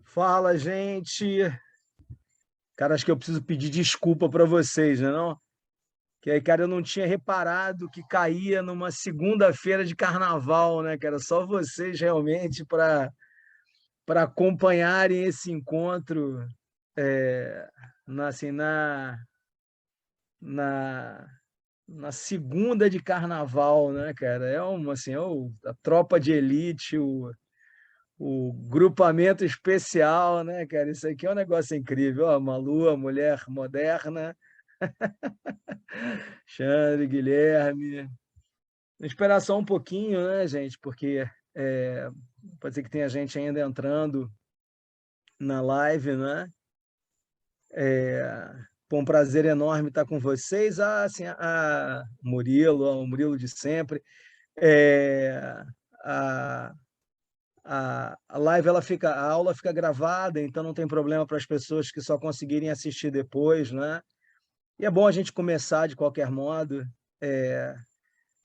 Fala, gente. Cara, acho que eu preciso pedir desculpa para vocês, né, não? Que aí, cara, eu não tinha reparado que caía numa segunda-feira de carnaval, né, cara? Só vocês realmente para acompanharem esse encontro é, na, assim, na, na segunda de carnaval, né, cara? A tropa de elite, o grupamento especial, né, cara? Isso aqui é um negócio incrível. Ó, Malu, a mulher moderna, Xandre, Guilherme. Vamos esperar só um pouquinho, né, gente? Porque pode ser que tenha gente ainda entrando na live, né? Pô, um prazer enorme estar com vocês. Assim, o Murilo de sempre. É, a, a live a aula fica gravada, então não tem problema para as pessoas que só conseguirem assistir depois, né? E é bom a gente começar de qualquer modo, é,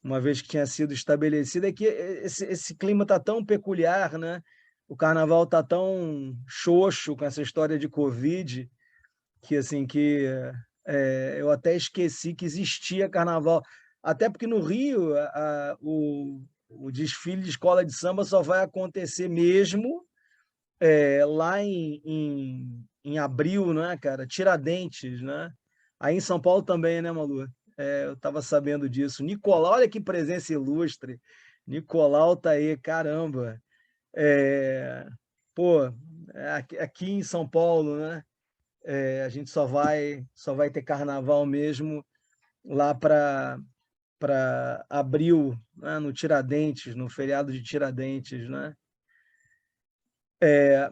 uma vez que tinha sido estabelecido, é que esse clima está tão peculiar, né? O carnaval está tão xoxo com essa história de Covid, que assim que eu até esqueci que existia carnaval. Até porque no Rio o desfile de escola de samba só vai acontecer mesmo lá em abril, né, cara? Tiradentes, né? Aí em São Paulo também, né, Malu? Eu estava sabendo disso. Nicolau, olha que presença ilustre. Nicolau tá aí, caramba. É, pô, aqui em São Paulo, né? A gente só vai ter carnaval mesmo lá para abril, né, no Tiradentes, no feriado de Tiradentes, né?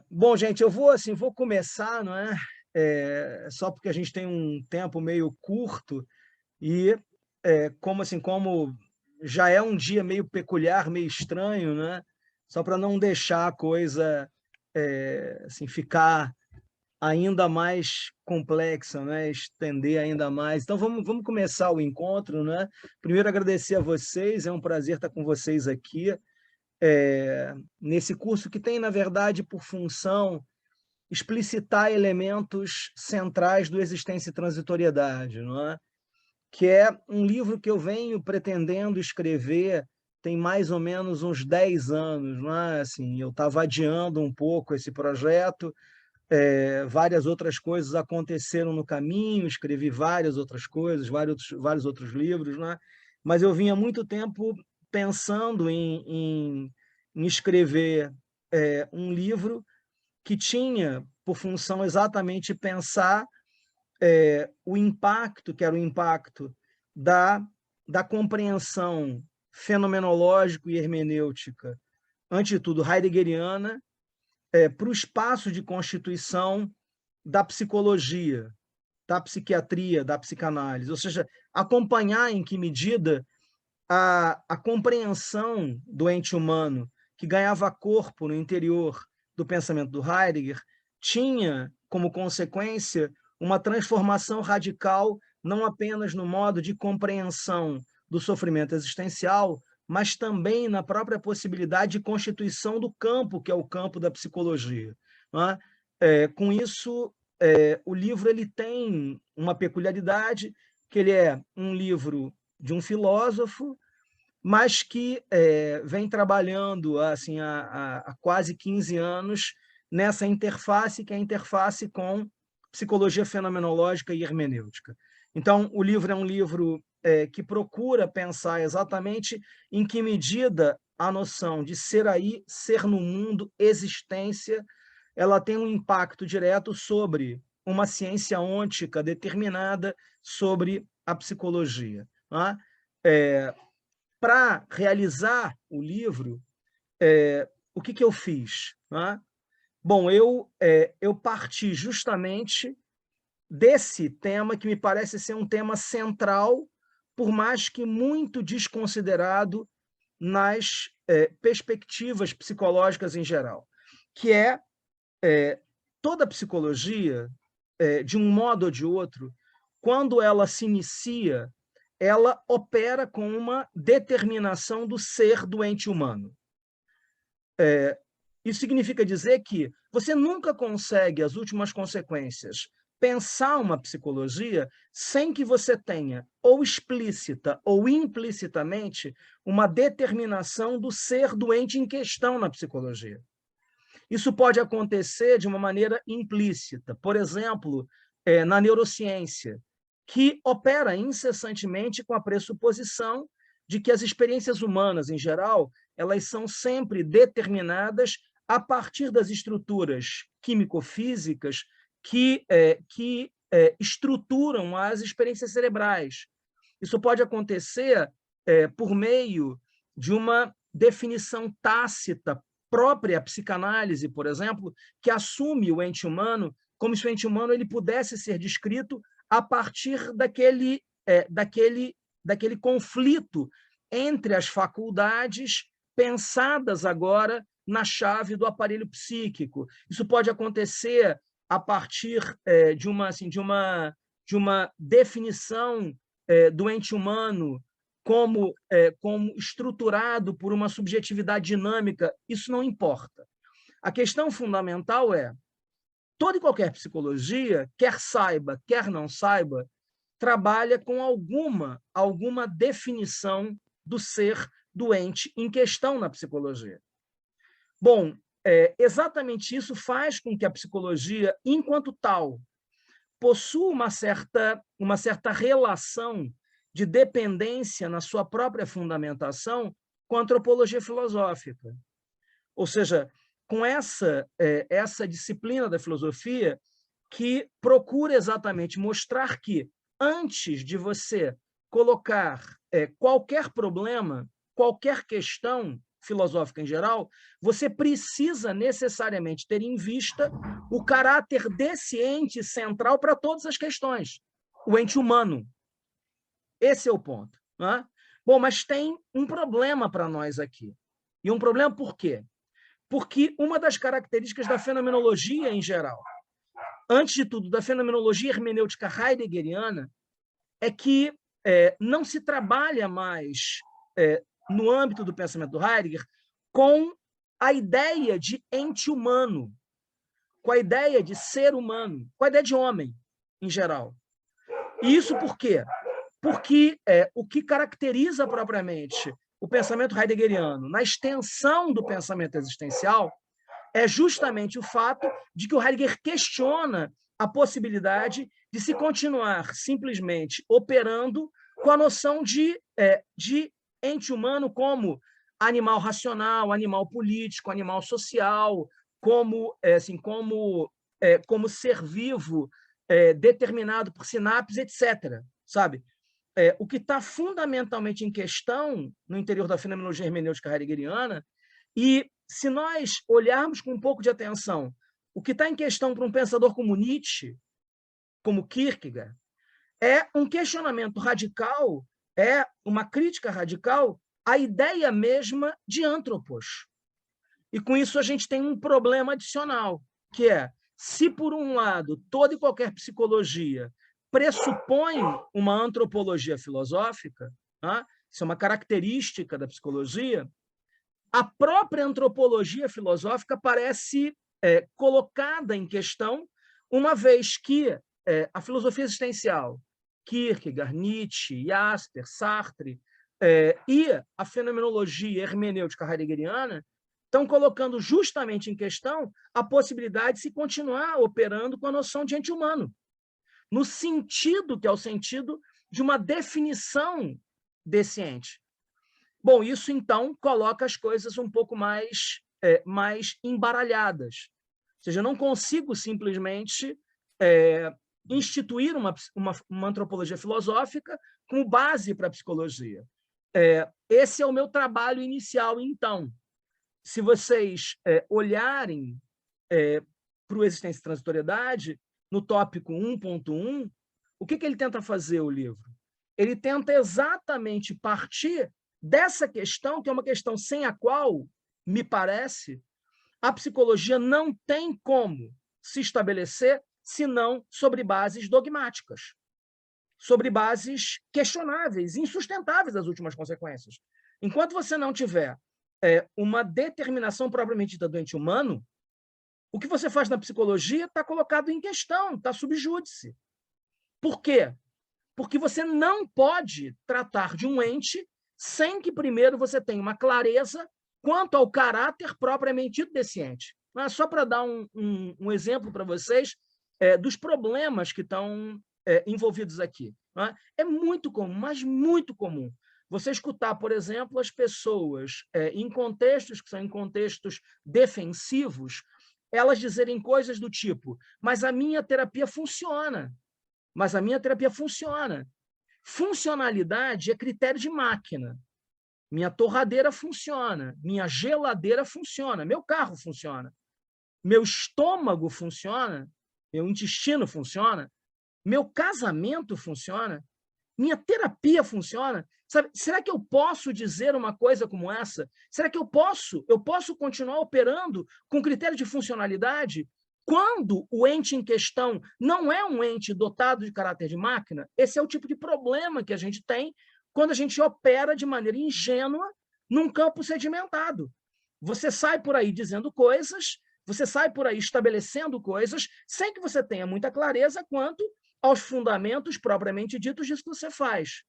Bom, gente, eu vou começar, não é? Só porque a gente tem um tempo meio curto e como já é um dia meio peculiar, meio estranho, né? Só para não deixar a coisa assim ficar ainda mais complexa, né? Estender ainda mais. Então vamos começar o encontro, né? Primeiro agradecer a vocês, é um prazer estar com vocês aqui nesse curso que tem, na verdade, por função explicitar elementos centrais do Existência e Transitoriedade, não é? Que é um livro que eu venho pretendendo escrever tem mais ou menos uns 10 anos. Não é? Assim, eu estava adiando um pouco esse projeto, várias outras coisas aconteceram no caminho, escrevi várias outras coisas, vários outros livros, não é? Mas eu vinha há muito tempo pensando em escrever um livro que tinha por função exatamente pensar o impacto, que era o impacto da, da compreensão fenomenológico e hermenêutica, antes de tudo heideggeriana, para o espaço de constituição da psicologia, da psiquiatria, da psicanálise, ou seja, acompanhar em que medida a compreensão do ente humano que ganhava corpo no interior do pensamento do Heidegger tinha como consequência uma transformação radical não apenas no modo de compreensão do sofrimento existencial, mas também na própria possibilidade de constituição do campo, que é o campo da psicologia. Com isso, o livro ele tem uma peculiaridade, que ele é um livro de um filósofo, mas que vem trabalhando assim, há quase 15 anos nessa interface, que é a interface com psicologia fenomenológica e hermenêutica. Então, o livro é um livro que procura pensar exatamente em que medida a noção de ser aí, ser no mundo, existência, ela tem um impacto direto sobre uma ciência ôntica determinada sobre a psicologia. Não é? Para realizar o livro, o que eu fiz? Né? Bom, eu parti justamente desse tema que me parece ser um tema central, por mais que muito desconsiderado nas perspectivas psicológicas em geral, que toda psicologia, de um modo ou de outro, quando ela se inicia, ela opera com uma determinação do ser do ente humano. Isso significa dizer que Você nunca consegue, as últimas consequências, pensar uma psicologia sem que você tenha, ou explícita ou implicitamente, uma determinação do ser doente em questão na psicologia. Isso pode acontecer de uma maneira implícita, por exemplo, na neurociência, que opera incessantemente com a pressuposição de que as experiências humanas, em geral, elas são sempre determinadas a partir das estruturas químico-físicas que estruturam as experiências cerebrais. Isso pode acontecer por meio de uma definição tácita própria psicanálise, por exemplo, que assume o ente humano como se o ente humano ele pudesse ser descrito a partir daquele conflito entre as faculdades pensadas agora na chave do aparelho psíquico. Isso pode acontecer a partir de uma definição do ente humano como estruturado por uma subjetividade dinâmica. Isso não importa. A questão fundamental é: toda e qualquer psicologia, quer saiba, quer não saiba, trabalha com alguma definição do ser doente em questão na psicologia. Bom, exatamente isso faz com que a psicologia, enquanto tal, possua uma certa relação de dependência na sua própria fundamentação com a antropologia filosófica. Ou seja, com essa disciplina da filosofia que procura exatamente mostrar que, antes de você colocar qualquer problema, qualquer questão filosófica em geral, você precisa necessariamente ter em vista o caráter desse ente central para todas as questões, o ente humano. Esse é o ponto. Né? Bom, mas tem um problema para nós aqui. E um problema por quê? Porque uma das características da fenomenologia em geral, antes de tudo, da fenomenologia hermenêutica heideggeriana, é que não se trabalha mais no âmbito do pensamento do Heidegger com a ideia de ente humano, com a ideia de ser humano, com a ideia de homem, em geral. E isso por quê? Porque o que caracteriza propriamente o pensamento heideggeriano na extensão do pensamento existencial é justamente o fato de que o Heidegger questiona a possibilidade de se continuar simplesmente operando com a noção de ente humano como animal racional, animal político, animal social, como ser vivo determinado por sinapses, etc. Sabe? O que está fundamentalmente em questão no interior da fenomenologia hermenêutica heideggeriana, e se nós olharmos com um pouco de atenção o que está em questão para um pensador como Nietzsche, como Kierkegaard, é um questionamento radical, é uma crítica radical à ideia mesma de antropos. E com isso a gente tem um problema adicional, que é, se por um lado toda e qualquer psicologia pressupõe uma antropologia filosófica, né? Isso é uma característica da psicologia, a própria antropologia filosófica parece colocada em questão, uma vez que a filosofia existencial, Kierkegaard, Nietzsche, Jasper, Sartre, e a fenomenologia hermenêutica heideggeriana estão colocando justamente em questão a possibilidade de se continuar operando com a noção de ente humano, no sentido que é o sentido de uma definição desse ente. Bom, isso, então, coloca as coisas um pouco mais embaralhadas. Ou seja, eu não consigo simplesmente instituir uma antropologia filosófica como base para a psicologia. Esse é o meu trabalho inicial, então. Se vocês olharem para o Existência e Transitoriedade, no tópico 1.1, o que ele tenta fazer, o livro? Ele tenta exatamente partir dessa questão, que é uma questão sem a qual, me parece, a psicologia não tem como se estabelecer senão sobre bases dogmáticas, sobre bases questionáveis, insustentáveis das últimas consequências. Enquanto você não tiver uma determinação propriamente dita do ente humano, O que você faz na psicologia está colocado em questão, está sub júdice. Por quê? Porque você não pode tratar de um ente sem que primeiro você tenha uma clareza quanto ao caráter propriamente dito desse ente. Só para dar um exemplo para vocês dos problemas que estão envolvidos aqui. É muito comum, mas muito comum, você escutar, por exemplo, as pessoas em contextos que são em contextos defensivos, elas dizerem coisas do tipo: mas a minha terapia funciona. Mas a minha terapia funciona. Funcionalidade é critério de máquina. Minha torradeira funciona, minha geladeira funciona, meu carro funciona, meu estômago funciona, meu intestino funciona, meu casamento funciona, minha terapia funciona. Sabe, será que eu posso dizer uma coisa como essa? Será que eu posso continuar operando com critério de funcionalidade quando o ente em questão não é um ente dotado de caráter de máquina? Esse é o tipo de problema que a gente tem quando a gente opera de maneira ingênua num campo sedimentado. Você sai por aí dizendo coisas, você sai por aí estabelecendo coisas, sem que você tenha muita clareza quanto aos fundamentos propriamente ditos disso que você faz.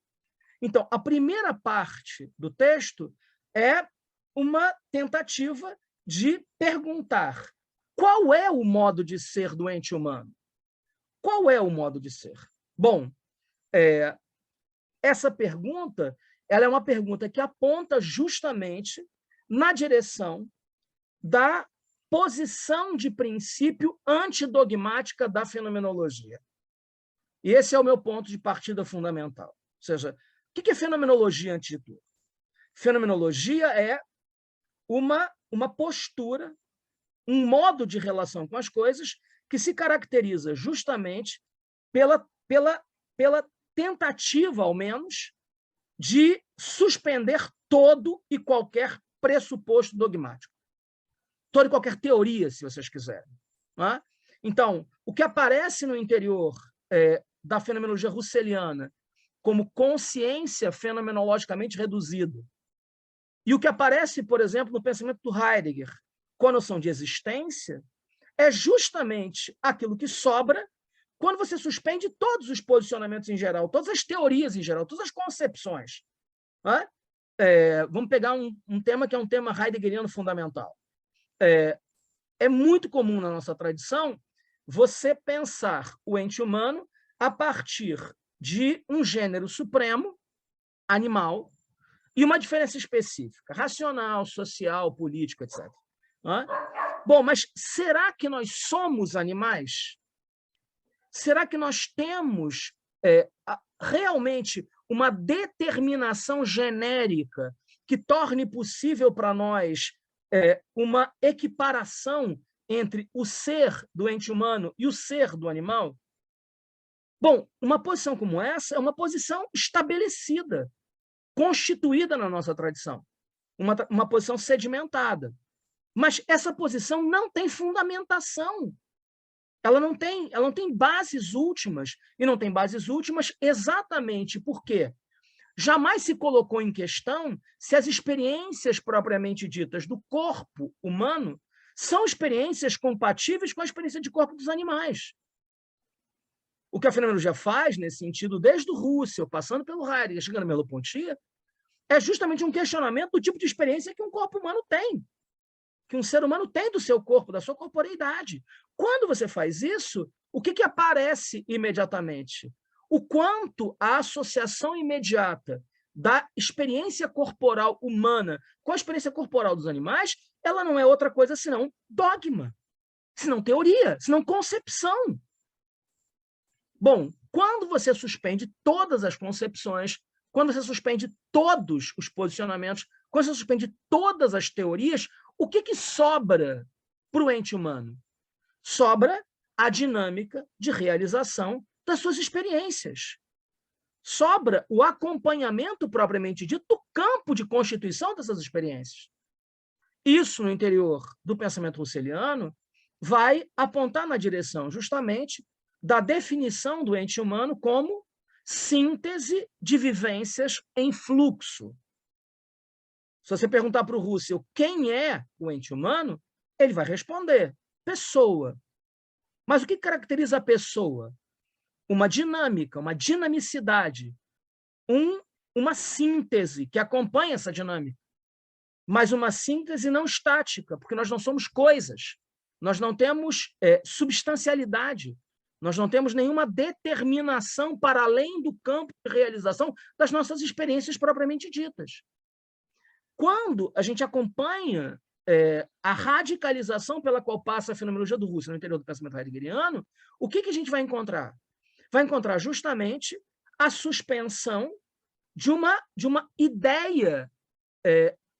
Então, a primeira parte do texto é uma tentativa de perguntar: qual é o modo de ser do ente humano? Qual é o modo de ser? Bom, essa pergunta ela é uma pergunta que aponta justamente na direção da posição de princípio antidogmática da fenomenologia. E esse é o meu ponto de partida fundamental. Ou seja, o que é fenomenologia antes de tudo? Fenomenologia é uma postura, um modo de relação com as coisas que se caracteriza justamente pela tentativa, ao menos, de suspender todo e qualquer pressuposto dogmático. Toda e qualquer teoria, se vocês quiserem. Não é? Então, o que aparece no interior da fenomenologia russeliana como consciência fenomenologicamente reduzida, e o que aparece, por exemplo, no pensamento do Heidegger, com a noção de existência, é justamente aquilo que sobra quando você suspende todos os posicionamentos em geral, todas as teorias em geral, todas as concepções. Vamos pegar um tema que é um tema heideggeriano fundamental. É muito comum na nossa tradição você pensar o ente humano a partir de um gênero supremo, animal, e uma diferença específica, racional, social, político, etc. Bom, mas será que nós somos animais? Será que nós temos realmente uma determinação genérica que torne possível para nós uma equiparação entre o ser do ente humano e o ser do animal? Bom, uma posição como essa é uma posição estabelecida, constituída na nossa tradição, uma posição sedimentada. Mas essa posição não tem fundamentação. Ela não tem bases últimas, e não tem bases últimas exatamente porque jamais se colocou em questão se as experiências propriamente ditas do corpo humano são experiências compatíveis com a experiência de corpo dos animais. O que a fenomenologia faz, nesse sentido, desde o Russell, passando pelo Heidegger, chegando a Merleau-Ponty, é justamente um questionamento do tipo de experiência que um corpo humano tem, que um ser humano tem do seu corpo, da sua corporeidade. Quando você faz isso, o que aparece imediatamente? O quanto a associação imediata da experiência corporal humana com a experiência corporal dos animais, ela não é outra coisa senão dogma, senão teoria, senão concepção. Bom, quando você suspende todas as concepções, quando você suspende todos os posicionamentos, quando você suspende todas as teorias, o que sobra para o ente humano? Sobra a dinâmica de realização das suas experiências. Sobra o acompanhamento propriamente dito do campo de constituição dessas experiências. Isso, no interior do pensamento russeliano, vai apontar na direção justamente da definição do ente humano como síntese de vivências em fluxo. Se você perguntar para o Russell quem é o ente humano, ele vai responder: pessoa. Mas o que caracteriza a pessoa? Uma dinâmica, uma dinamicidade, uma síntese que acompanha essa dinâmica. Mas uma síntese não estática, porque nós não somos coisas. Nós não temos substancialidade. Nós não temos nenhuma determinação para além do campo de realização das nossas experiências propriamente ditas. Quando a gente acompanha a radicalização pela qual passa a fenomenologia do Husserl no interior do pensamento heideggeriano, o que a gente vai encontrar? Vai encontrar justamente a suspensão de uma ideia,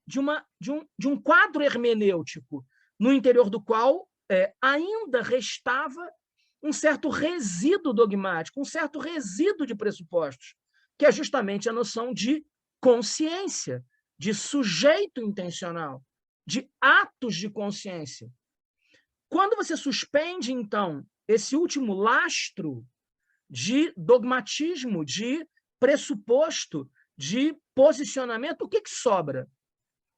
de um quadro hermenêutico, no interior do qual ainda restava um certo resíduo dogmático, um certo resíduo de pressupostos, que é justamente a noção de consciência, de sujeito intencional, de atos de consciência. Quando você suspende, então, esse último lastro de dogmatismo, de pressuposto, de posicionamento, o que sobra?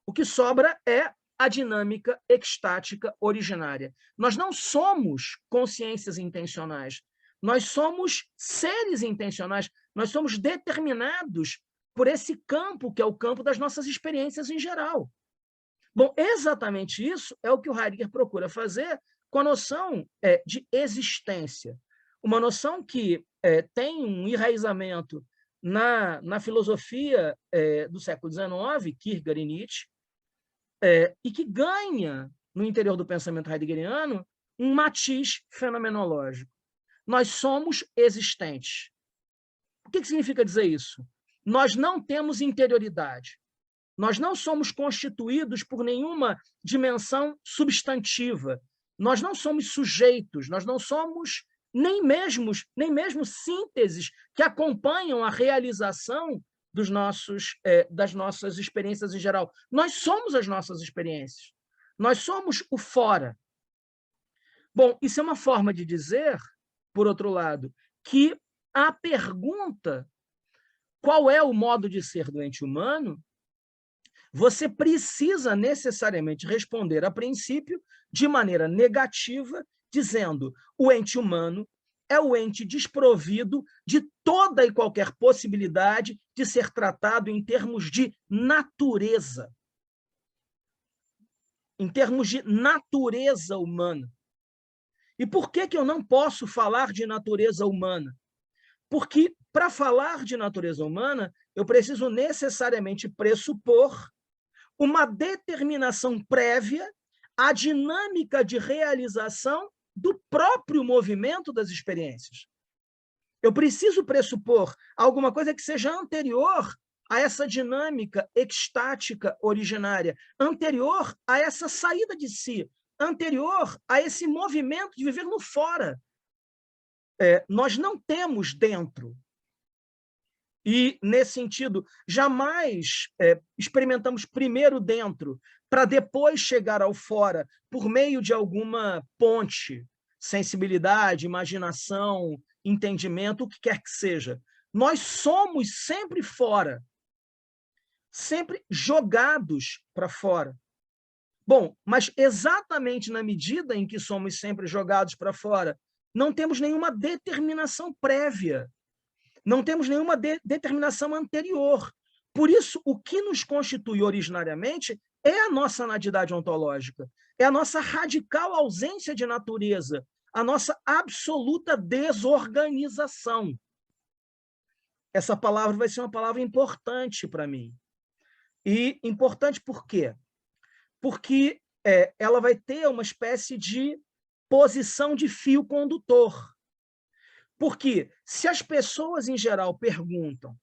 O que sobra é a dinâmica extática originária. Nós não somos consciências intencionais, nós somos seres intencionais, nós somos determinados por esse campo, que é o campo das nossas experiências em geral. Bom, exatamente isso é o que o Heidegger procura fazer com a noção de existência. Uma noção que tem um enraizamento na filosofia do século XIX, Kierkegaard e Nietzsche, e que ganha, no interior do pensamento heideggeriano, um matiz fenomenológico. Nós somos existentes. O que significa dizer isso? Nós não temos interioridade. Nós não somos constituídos por nenhuma dimensão substantiva. Nós não somos sujeitos, nós não somos nem mesmo sínteses que acompanham a realização das nossas experiências em geral. Nós somos as nossas experiências. Nós somos o fora. Bom, isso é uma forma de dizer, por outro lado, que a pergunta qual é o modo de ser do ente humano, você precisa necessariamente responder, a princípio, de maneira negativa, dizendo o ente humano é o ente desprovido de toda e qualquer possibilidade de ser tratado em termos de natureza. Em termos de natureza humana. E por que eu não posso falar de natureza humana? Porque, para falar de natureza humana, eu preciso necessariamente pressupor uma determinação prévia à dinâmica de realização do próprio movimento das experiências. Eu preciso pressupor alguma coisa que seja anterior a essa dinâmica extática originária, anterior a essa saída de si, anterior a esse movimento de viver no fora. Nós não temos dentro. E, nesse sentido, jamais experimentamos primeiro dentro, para depois chegar ao fora, por meio de alguma ponte, sensibilidade, imaginação, entendimento, o que quer que seja. Nós somos sempre fora, sempre jogados para fora. Bom, mas exatamente na medida em que somos sempre jogados para fora, não temos nenhuma determinação prévia. Não temos nenhuma determinação anterior. Por isso, o que nos constitui originariamente é a nossa nadidade ontológica, é a nossa radical ausência de natureza, a nossa absoluta desorganização. Essa palavra vai ser uma palavra importante para mim. E importante por quê? Porque ela vai ter uma espécie de posição de fio condutor. Porque se as pessoas, em geral, perguntam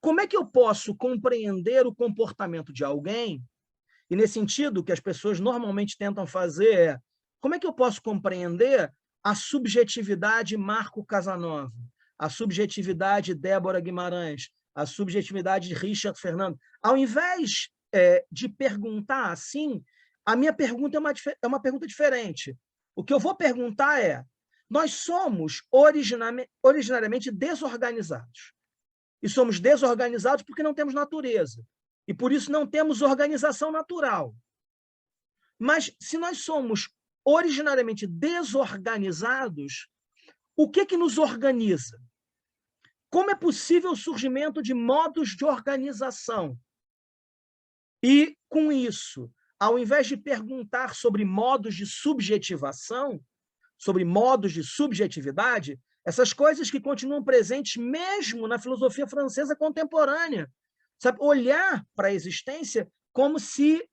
como é que eu posso compreender o comportamento de alguém, e nesse sentido, o que as pessoas normalmente tentam fazer é como é que eu posso compreender a subjetividade Marco Casanova, a subjetividade Débora Guimarães, a subjetividade de Richard Fernando. Ao invés de perguntar assim, a minha pergunta é uma pergunta diferente. O que eu vou perguntar é: nós somos originariamente desorganizados. E somos desorganizados porque não temos natureza. E por isso não temos organização natural. Mas se nós somos originariamente desorganizados, o que nos organiza? Como é possível o surgimento de modos de organização? E, com isso, ao invés de perguntar sobre modos de subjetivação, sobre modos de subjetividade, essas coisas que continuam presentes mesmo na filosofia francesa contemporânea, sabe? Olhar para a existência como se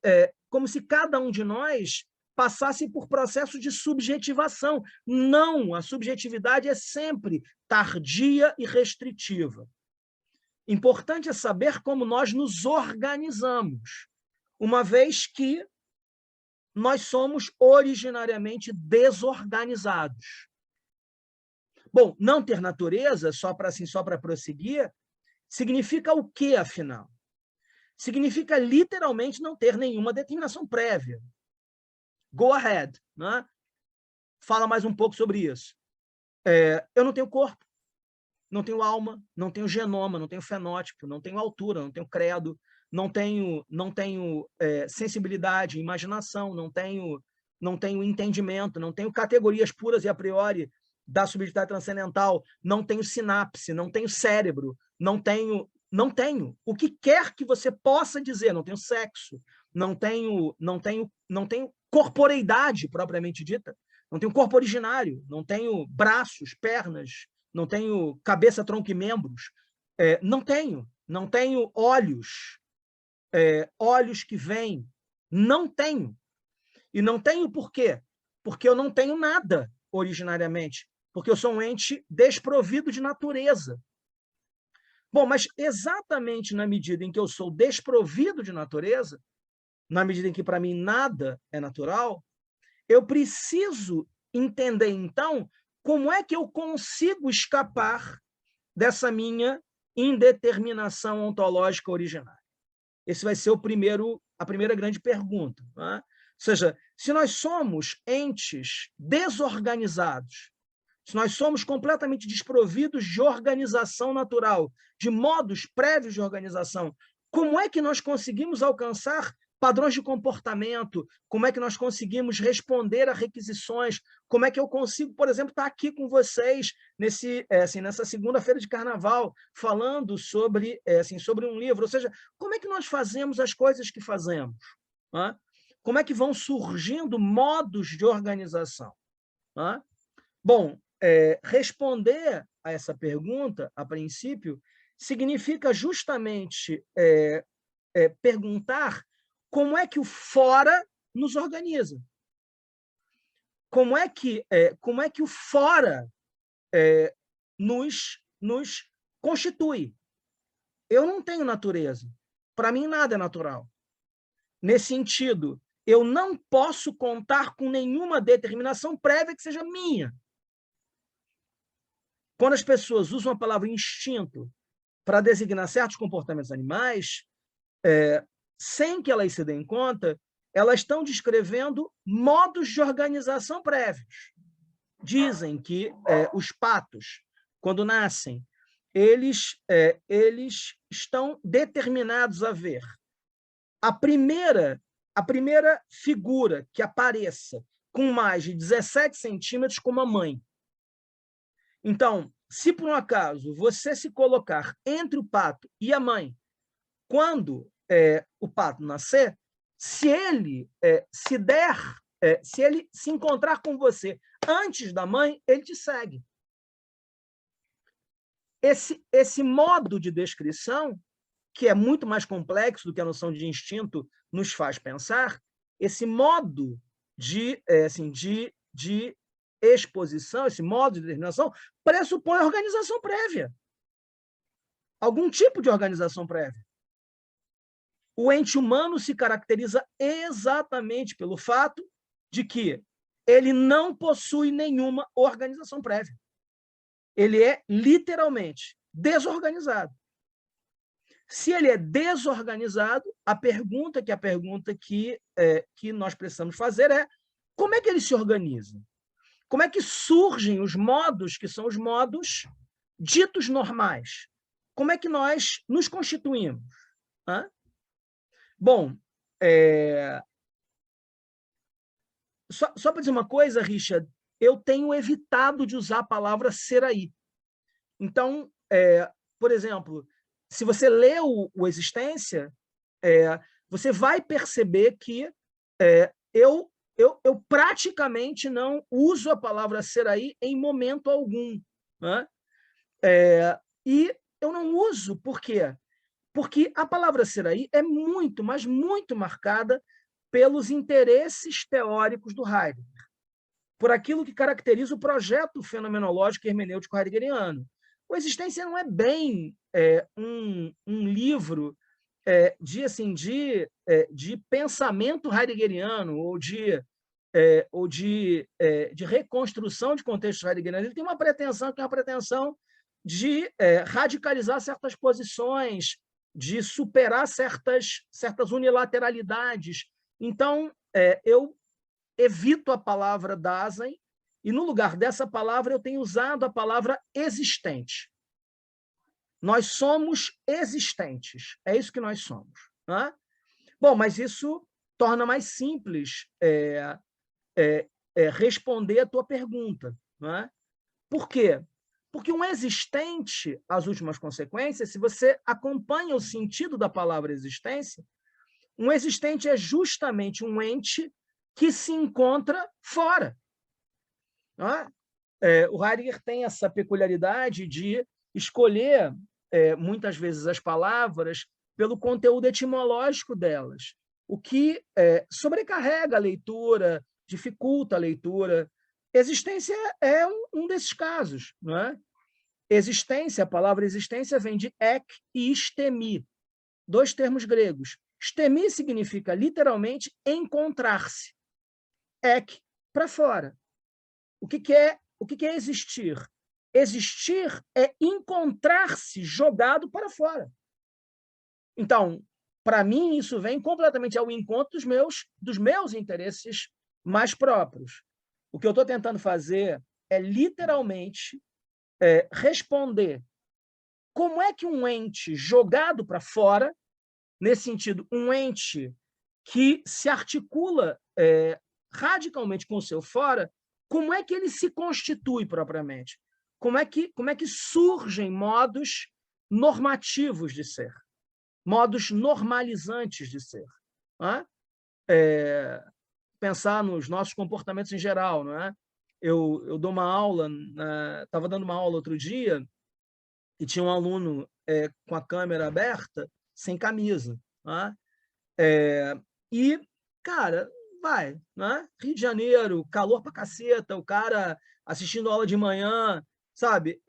cada um de nós passasse por processo de subjetivação. Não, a subjetividade é sempre tardia e restritiva. Importante é saber como nós nos organizamos, uma vez que nós somos originariamente desorganizados. Bom, não ter natureza, só para prosseguir, significa o quê, afinal? Significa literalmente não ter nenhuma determinação prévia. Go ahead, né? Fala mais um pouco sobre isso. Eu não tenho corpo, não tenho alma, não tenho genoma, não tenho fenótipo, não tenho altura, não tenho credo, não tenho sensibilidade, imaginação, não tenho entendimento, não tenho categorias puras e a priori da subjetividade transcendental, não tenho sinapse, não tenho cérebro, não tenho o que quer que você possa dizer, não tenho sexo, não tenho corporeidade propriamente dita, não tenho corpo originário, não tenho braços, pernas, não tenho cabeça, tronco e membros, não tenho olhos, olhos que veem, não tenho. E não tenho por quê? Porque eu não tenho nada originariamente, porque eu sou um ente desprovido de natureza. Bom, mas exatamente na medida em que eu sou desprovido de natureza, na medida em que para mim nada é natural, eu preciso entender, então, como é que eu consigo escapar dessa minha indeterminação ontológica originária. Esse vai ser a primeira grande pergunta. Né? Ou seja, se nós somos entes desorganizados, se nós somos completamente desprovidos de organização natural, de modos prévios de organização, como é que nós conseguimos alcançar padrões de comportamento? Como é que nós conseguimos responder a requisições? Como é que eu consigo, por exemplo, estar aqui com vocês nessa segunda-feira de carnaval, falando sobre um livro? Ou seja, como é que nós fazemos as coisas que fazemos? Né? Como é que vão surgindo modos de organização? Né? Bom, responder a essa pergunta, a princípio, significa justamente perguntar como é que o fora nos organiza. Como é que o fora nos constitui? Eu não tenho natureza. Para mim, nada é natural. Nesse sentido, eu não posso contar com nenhuma determinação prévia que seja minha. Quando as pessoas usam a palavra instinto para designar certos comportamentos animais, sem que elas se deem conta, elas estão descrevendo modos de organização prévios. Dizem que os patos, quando nascem, eles estão determinados a ver a primeira figura que apareça com mais de 17 centímetros como a mãe. Então, se por um acaso você se colocar entre o pato e a mãe, quando o pato nascer, se ele se ele se encontrar com você antes da mãe, ele te segue. Esse modo de descrição, que é muito mais complexo do que a noção de instinto nos faz pensar, esse modo de exposição, esse modo de determinação, pressupõe organização prévia. Algum tipo de organização prévia. O ente humano se caracteriza exatamente pelo fato de que ele não possui nenhuma organização prévia. Ele é literalmente desorganizado. Se ele é desorganizado, a pergunta que nós precisamos fazer é: como é que ele se organiza? Como é que surgem os modos que são os modos ditos normais? Como é que nós nos constituímos? Bom, Só para dizer uma coisa, Richard, eu tenho evitado de usar a palavra ser aí. Então, por exemplo, se você lê o Existência, você vai perceber que eu praticamente não uso a palavra ser aí em momento algum. Né? E eu não uso, por quê? Porque a palavra ser aí é muito, mas muito marcada pelos interesses teóricos do Heidegger, por aquilo que caracteriza o projeto fenomenológico e hermenêutico heideggeriano. O Existência não é bem um livro de pensamento heideggeriano ou de reconstrução de contextos heideggerianos. Ele tem uma pretensão que é uma pretensão de radicalizar certas posições, de superar certas unilateralidades. Então, eu evito a palavra Dasein e, no lugar dessa palavra, eu tenho usado a palavra existente. Nós somos existentes. É isso que nós somos. Né? Bom, mas isso torna mais simples responder a tua pergunta. Né? Por quê? Porque um existente, as últimas consequências, se você acompanha o sentido da palavra existência, um existente é justamente um ente que se encontra fora. Não é? O Heidegger tem essa peculiaridade de escolher, muitas vezes, as palavras pelo conteúdo etimológico delas, o que sobrecarrega a leitura, dificulta a leitura. Existência é um desses casos. Não é? Existência, a palavra existência vem de ek e istemi, dois termos gregos. Stemi significa, literalmente, encontrar-se. Ek, para fora. O que é existir? Existir é encontrar-se jogado para fora. Então, para mim, isso vem completamente ao encontro dos meus interesses mais próprios. O que eu estou tentando fazer é, literalmente, responder como é que um ente jogado para fora, nesse sentido, um ente que se articula radicalmente com o seu fora, como é que ele se constitui propriamente? Como é que surgem modos normativos de ser, modos normalizantes de ser? Não é? Pensar nos nossos comportamentos em geral. Não é? Eu dou uma aula, estava dando uma aula outro dia, e tinha um aluno com a câmera aberta, sem camisa. Não é? E, cara, vai, né? Rio de Janeiro, calor pra caceta, o cara assistindo aula de manhã, sabe?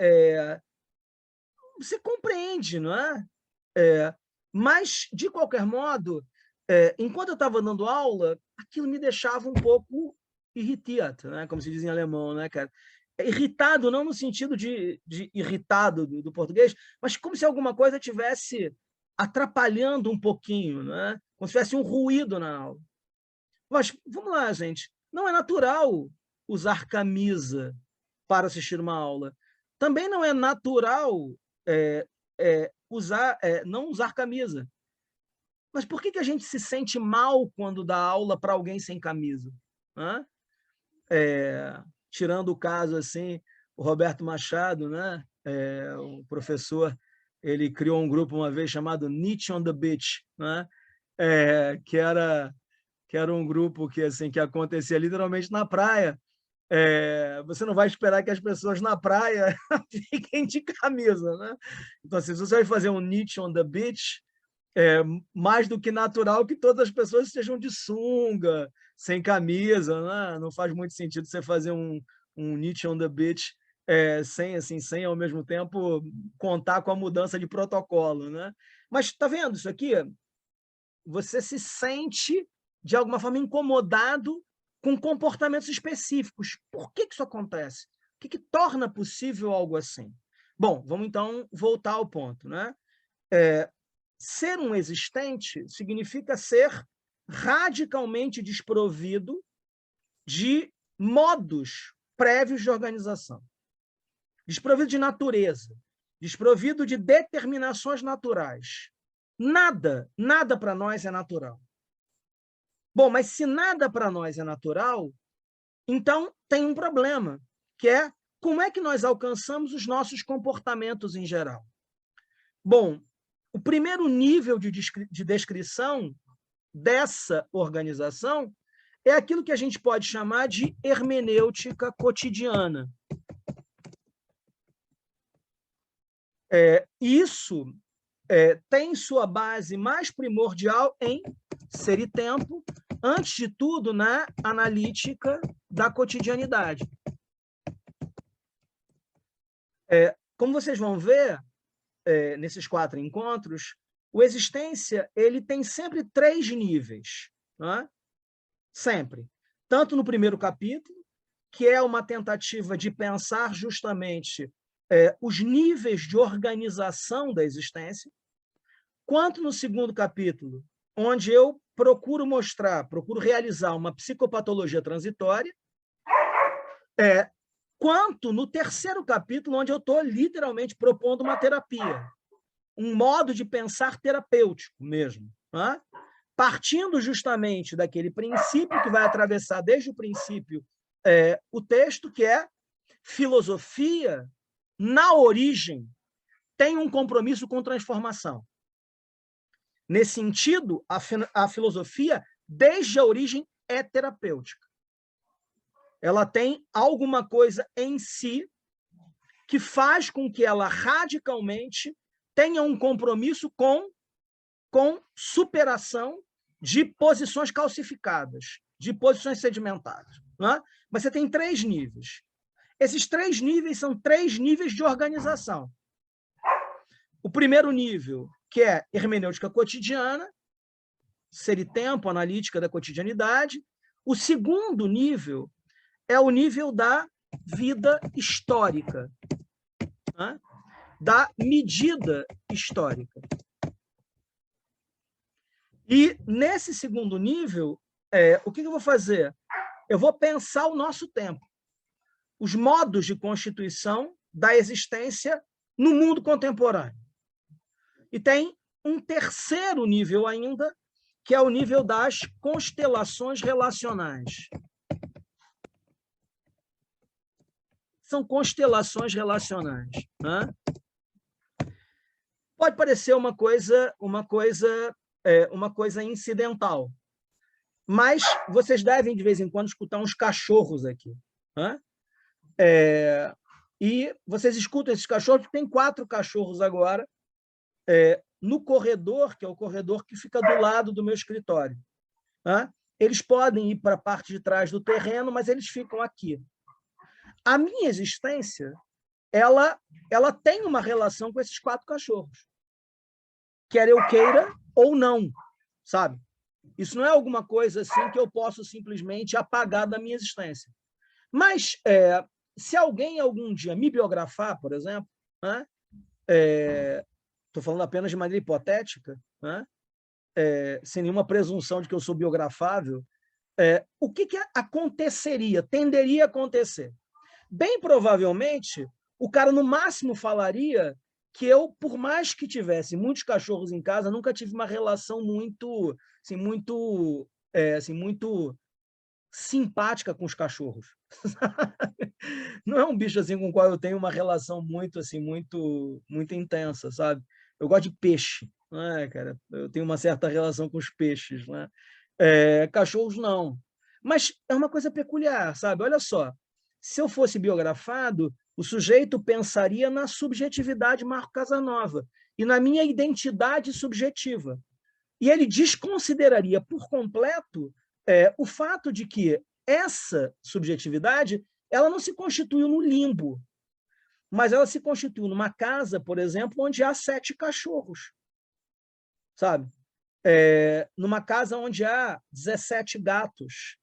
Você compreende, não é? Mas, de qualquer modo, enquanto eu estava dando aula, aquilo me deixava um pouco irritado, né? Como se diz em alemão, né, cara? Irritado não no sentido de irritado do português, mas como se alguma coisa tivesse atrapalhando um pouquinho, né? Como se tivesse um ruído na aula. Mas vamos lá, gente. Não é natural usar camisa para assistir uma aula. Também não é natural não usar camisa. Mas por que a gente se sente mal quando dá aula para alguém sem camisa? Hã? Tirando o caso assim, o Roberto Machado, né? O professor, ele criou um grupo uma vez chamado Nietzsche on the Beach, né? Que era um grupo que acontecia literalmente na praia. Você não vai esperar que as pessoas na praia fiquem de camisa, né? Então, assim, se você vai fazer um Nietzsche on the Beach, mais do que natural que todas as pessoas estejam de sunga, sem camisa, né? Não faz muito sentido você fazer um Nietzsche on the Beach sem ao mesmo tempo contar com a mudança de protocolo, né? Mas tá vendo isso aqui? Você se sente de alguma forma incomodado com comportamentos específicos. Por que isso acontece? O que torna possível algo assim? Bom, vamos então voltar ao ponto, né? Ser um existente significa ser radicalmente desprovido de modos prévios de organização, desprovido de natureza, desprovido de determinações naturais. Nada para nós é natural. Bom, mas se nada para nós é natural, Então, tem um problema, que é como é que nós alcançamos os nossos comportamentos em geral. Bom, o primeiro nível de descrição dessa organização é aquilo que a gente pode chamar de hermenêutica cotidiana. Isso tem sua base mais primordial em Ser e Tempo, antes de tudo na analítica da cotidianidade. Como vocês vão ver nesses 4 encontros, o Existência ele tem sempre 3 níveis, né? Sempre. Tanto no primeiro capítulo, que é uma tentativa de pensar justamente os níveis de organização da existência, quanto no segundo capítulo, onde eu procuro realizar uma psicopatologia transitória, quanto no terceiro capítulo, onde eu estou literalmente propondo uma terapia, um modo de pensar terapêutico mesmo, né? Partindo justamente daquele princípio que vai atravessar desde o princípio o texto, que é filosofia, na origem, tem um compromisso com transformação. Nesse sentido, a filosofia, desde a origem, é terapêutica. Ela tem alguma coisa em si que faz com que ela radicalmente tenha um compromisso com superação de posições calcificadas, de posições sedimentadas. Né? Mas você tem 3 níveis. Esses 3 níveis são 3 níveis de organização. O primeiro nível, que é hermenêutica cotidiana, Ser e Tempo, analítica da cotidianidade. O segundo nível é o nível da vida histórica, né? Da medida histórica. E, nesse segundo nível, o que eu vou fazer? Eu vou pensar o nosso tempo, os modos de constituição da existência no mundo contemporâneo. E tem um terceiro nível ainda, que é o nível das constelações relacionais. São constelações relacionais, né? Pode parecer uma coisa incidental, mas vocês devem, de vez em quando, escutar uns cachorros aqui. Né? E vocês escutam esses cachorros, tem 4 cachorros agora no corredor, que é o corredor que fica do lado do meu escritório. Né? Eles podem ir para a parte de trás do terreno, mas eles ficam aqui. A minha existência, ela tem uma relação com esses 4 cachorros. Quer eu queira ou não, sabe? Isso não é alguma coisa assim que eu posso simplesmente apagar da minha existência. Mas, se alguém algum dia me biografar, por exemplo, né? Estou falando apenas de maneira hipotética, né? Sem nenhuma presunção de que eu sou biografável, o que aconteceria, tenderia a acontecer? Bem provavelmente, o cara no máximo falaria que eu, por mais que tivesse muitos cachorros em casa, nunca tive uma relação muito simpática com os cachorros. Não é um bicho assim com o qual eu tenho uma relação muito intensa, sabe? Eu gosto de peixe, né, cara? Eu tenho uma certa relação com os peixes, né? Cachorros não. Mas é uma coisa peculiar, sabe? Olha só, se eu fosse biografado, o sujeito pensaria na subjetividade Marco Casanova e na minha identidade subjetiva. E ele desconsideraria por completo o fato de que essa subjetividade ela não se constituiu no limbo, mas ela se constituiu numa casa, por exemplo, onde há 7 cachorros, sabe? Numa casa onde há 17 gatos,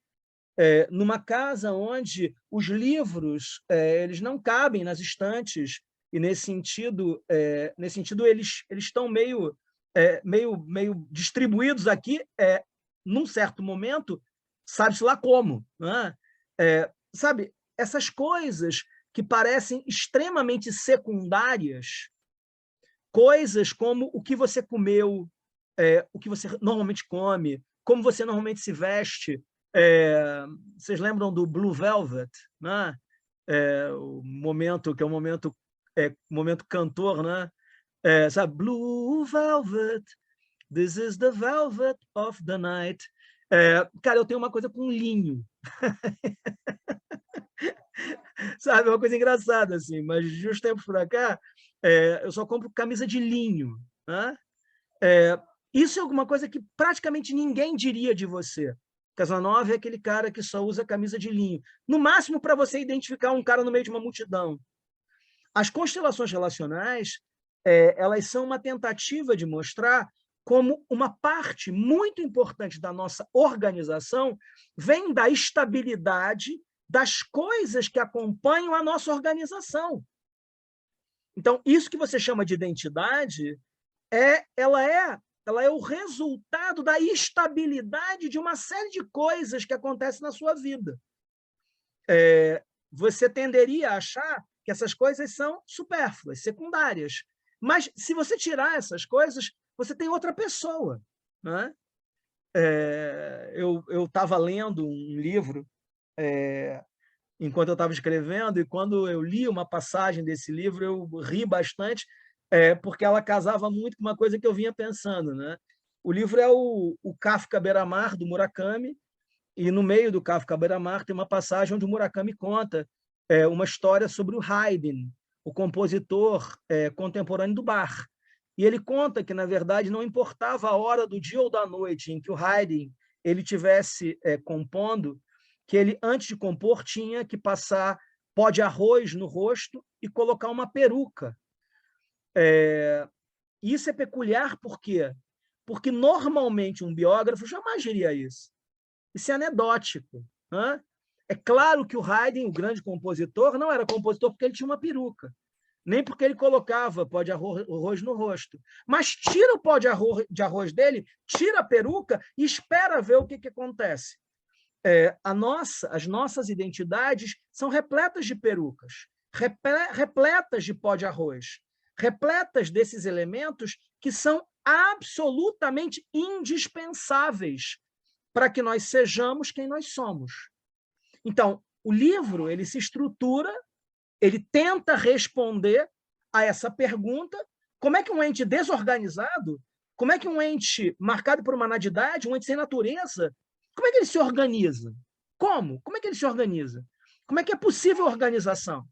numa casa onde os livros eles não cabem nas estantes e nesse sentido eles estão meio distribuídos aqui num certo momento, sabe-se lá como, né? Sabe, essas coisas que parecem extremamente secundárias, coisas como o que você comeu, o que você normalmente come, como você normalmente se veste, Vocês lembram do Blue Velvet, né? O momento que é o momento cantor, né? Sabe, Blue Velvet, this is the velvet of the night. Cara, eu tenho uma coisa com linho. Sabe, é uma coisa engraçada, assim, mas de uns tempos para cá, eu só compro camisa de linho, né? Isso é alguma coisa que praticamente ninguém diria de você. Casanova é aquele cara que só usa camisa de linho. No máximo, para você identificar um cara no meio de uma multidão. As constelações relacionais, elas são uma tentativa de mostrar como uma parte muito importante da nossa organização vem da estabilidade das coisas que acompanham a nossa organização. Então, isso que você chama de identidade, ela é o resultado da estabilidade de uma série de coisas que acontecem na sua vida. Você tenderia a achar que essas coisas são supérfluas, secundárias. Mas, se você tirar essas coisas, você tem outra pessoa. Né? Eu estava lendo um livro enquanto eu estava escrevendo, e quando eu li uma passagem desse livro, eu ri bastante, porque ela casava muito com uma coisa que eu vinha pensando. Né? O livro é o Kafka Beira-Mar, do Murakami, e no meio do Kafka Beira-Mar tem uma passagem onde o Murakami conta uma história sobre o Haydn, o compositor contemporâneo do Bach. E ele conta que, na verdade, não importava a hora do dia ou da noite em que o Haydn ele tivesse compondo, que ele, antes de compor, tinha que passar pó de arroz no rosto e colocar uma peruca. Isso é peculiar por quê? Porque, normalmente, um biógrafo jamais diria isso. Isso é anedótico. Né? É claro que o Haydn, o grande compositor, não era compositor porque ele tinha uma peruca, nem porque ele colocava pó de arroz no rosto. Mas tira o pó de arroz dele, tira a peruca e espera ver o que acontece. As nossas identidades são repletas de perucas, repletas de pó de arroz, repletas desses elementos que são absolutamente indispensáveis para que nós sejamos quem nós somos. Então, o livro ele se estrutura, ele tenta responder a essa pergunta: como é que um ente desorganizado, como é que um ente marcado por uma nadidade, um ente sem natureza, como é que ele se organiza? Como? Como é que ele se organiza? Como é que é possível organização?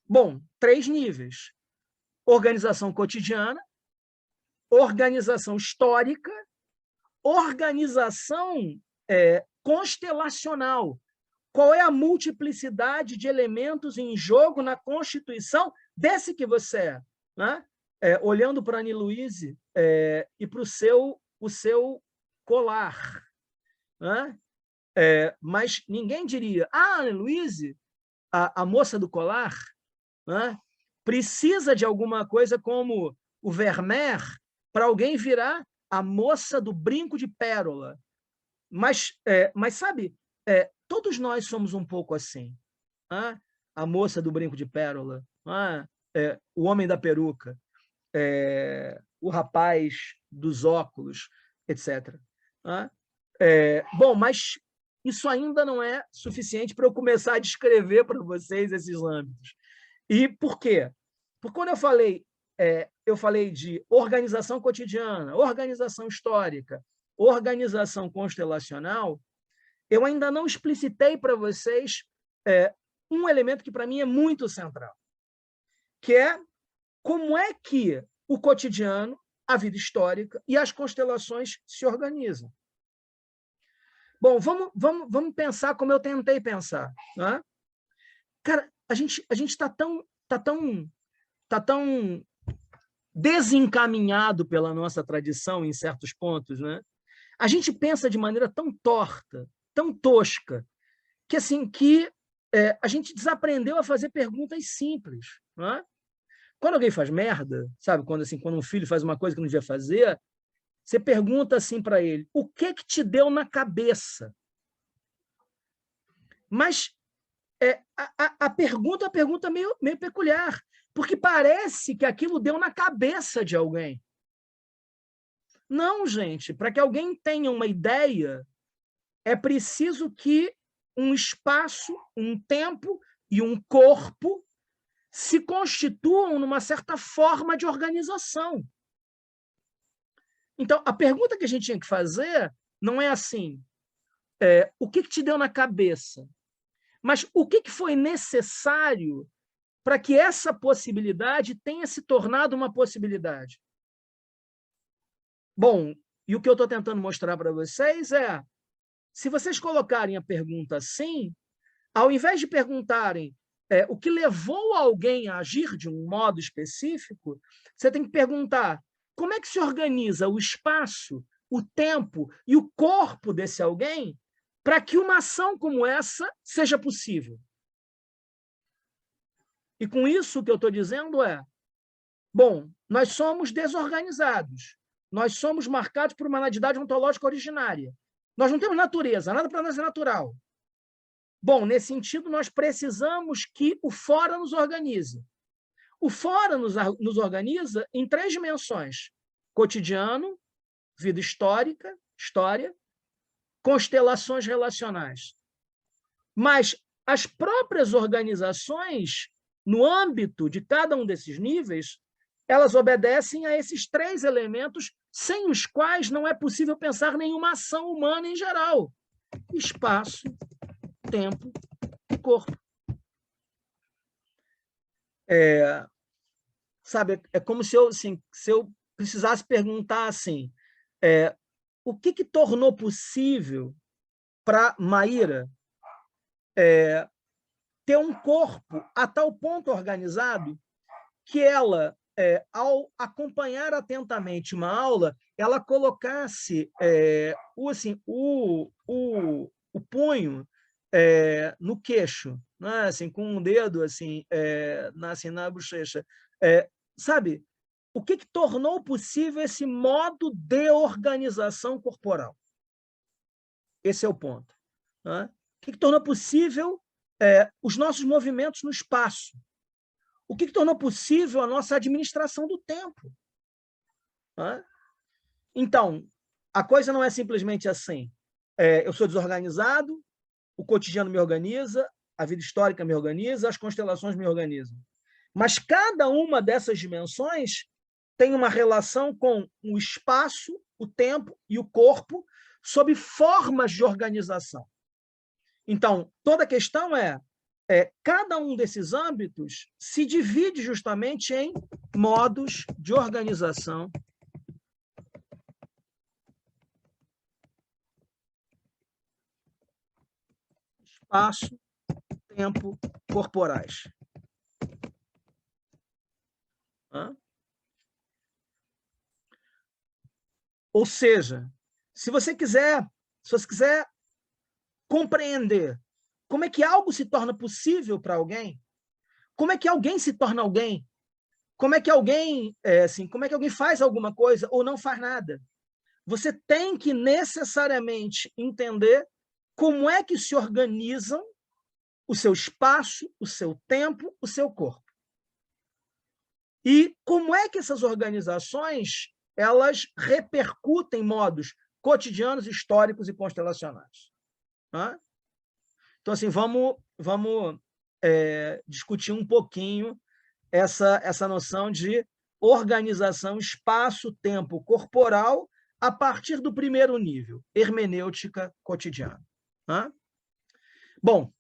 Bom, 3 níveis: organização cotidiana, organização histórica, organização constelacional. Qual é a multiplicidade de elementos em jogo na constituição desse que você é? Né? Olhando para a Annie Louise e para o seu colar. Né? Mas ninguém diria, Annie Louise, a moça do colar, né? Precisa de alguma coisa como o Vermeer para alguém virar a moça do brinco de pérola. Mas sabe, todos nós somos um pouco assim. Né? A moça do brinco de pérola, o homem da peruca, o rapaz dos óculos, etc. Bom, mas isso ainda não é suficiente para eu começar a descrever para vocês esses âmbitos. E por quê? Porque quando eu falei de organização cotidiana, organização histórica, organização constelacional, eu ainda não explicitei para vocês um elemento que para mim é muito central, que é como é que o cotidiano, a vida histórica e as constelações se organizam. Bom, vamos pensar como eu tentei pensar. Né? Cara, a gente está tão desencaminhado pela nossa tradição em certos pontos, né? A gente pensa de maneira tão torta, tão tosca, que a gente desaprendeu a fazer perguntas simples. Né? Quando alguém faz merda, sabe? Quando um filho faz uma coisa que não devia fazer, você pergunta assim para ele: o que te deu na cabeça? Mas a pergunta é uma pergunta meio peculiar, porque parece que aquilo deu na cabeça de alguém. Não, gente, para que alguém tenha uma ideia, é preciso que um espaço, um tempo e um corpo se constituam numa certa forma de organização. Então, a pergunta que a gente tinha que fazer não é assim, o que te deu na cabeça, mas o que foi necessário para que essa possibilidade tenha se tornado uma possibilidade. Bom, e o que eu estou tentando mostrar para vocês é, se vocês colocarem a pergunta assim, ao invés de perguntarem o que levou alguém a agir de um modo específico, você tem que perguntar como é que se organiza o espaço, o tempo e o corpo desse alguém para que uma ação como essa seja possível. E com isso o que eu estou dizendo é, bom, nós somos desorganizados, nós somos marcados por uma natividade ontológica originária. Nós não temos natureza, nada para nós é natural. Bom, nesse sentido, nós precisamos que o fora nos organize. O fora nos organiza em 3 dimensões: cotidiano, vida histórica, história, constelações relacionais. Mas as próprias organizações, no âmbito de cada um desses níveis, elas obedecem a esses 3 elementos, sem os quais não é possível pensar nenhuma ação humana em geral: espaço, tempo e corpo. Sabe, é como se eu precisasse perguntar assim, o que tornou possível para Maíra ter um corpo a tal ponto organizado que ela, ao acompanhar atentamente uma aula, ela colocasse o punho no queixo, né? Assim, com um dedo assim, na bochecha. Sabe, o que tornou possível esse modo de organização corporal? Esse é o ponto. Né? O que tornou possível os nossos movimentos no espaço? O que tornou possível a nossa administração do tempo? Né? Então, a coisa não é simplesmente assim. Eu sou desorganizado, o cotidiano me organiza, a vida histórica me organiza, as constelações me organizam. Mas cada uma dessas dimensões tem uma relação com o espaço, o tempo e o corpo sob formas de organização. Então, toda a questão cada um desses âmbitos se divide justamente em modos de organização espaço, tempo, corporais. Ou seja, se você quiser compreender como é que algo se torna possível para alguém, como é que alguém se torna alguém, como é que alguém faz alguma coisa ou não faz nada, você tem que necessariamente entender como é que se organizam o seu espaço, o seu tempo, o seu corpo. E como é que essas organizações elas repercutem em modos cotidianos, históricos e constelacionais. Tá? Então, assim, vamos discutir um pouquinho essa noção de organização espaço-tempo corporal a partir do primeiro nível, hermenêutica cotidiana. Tá? Bom,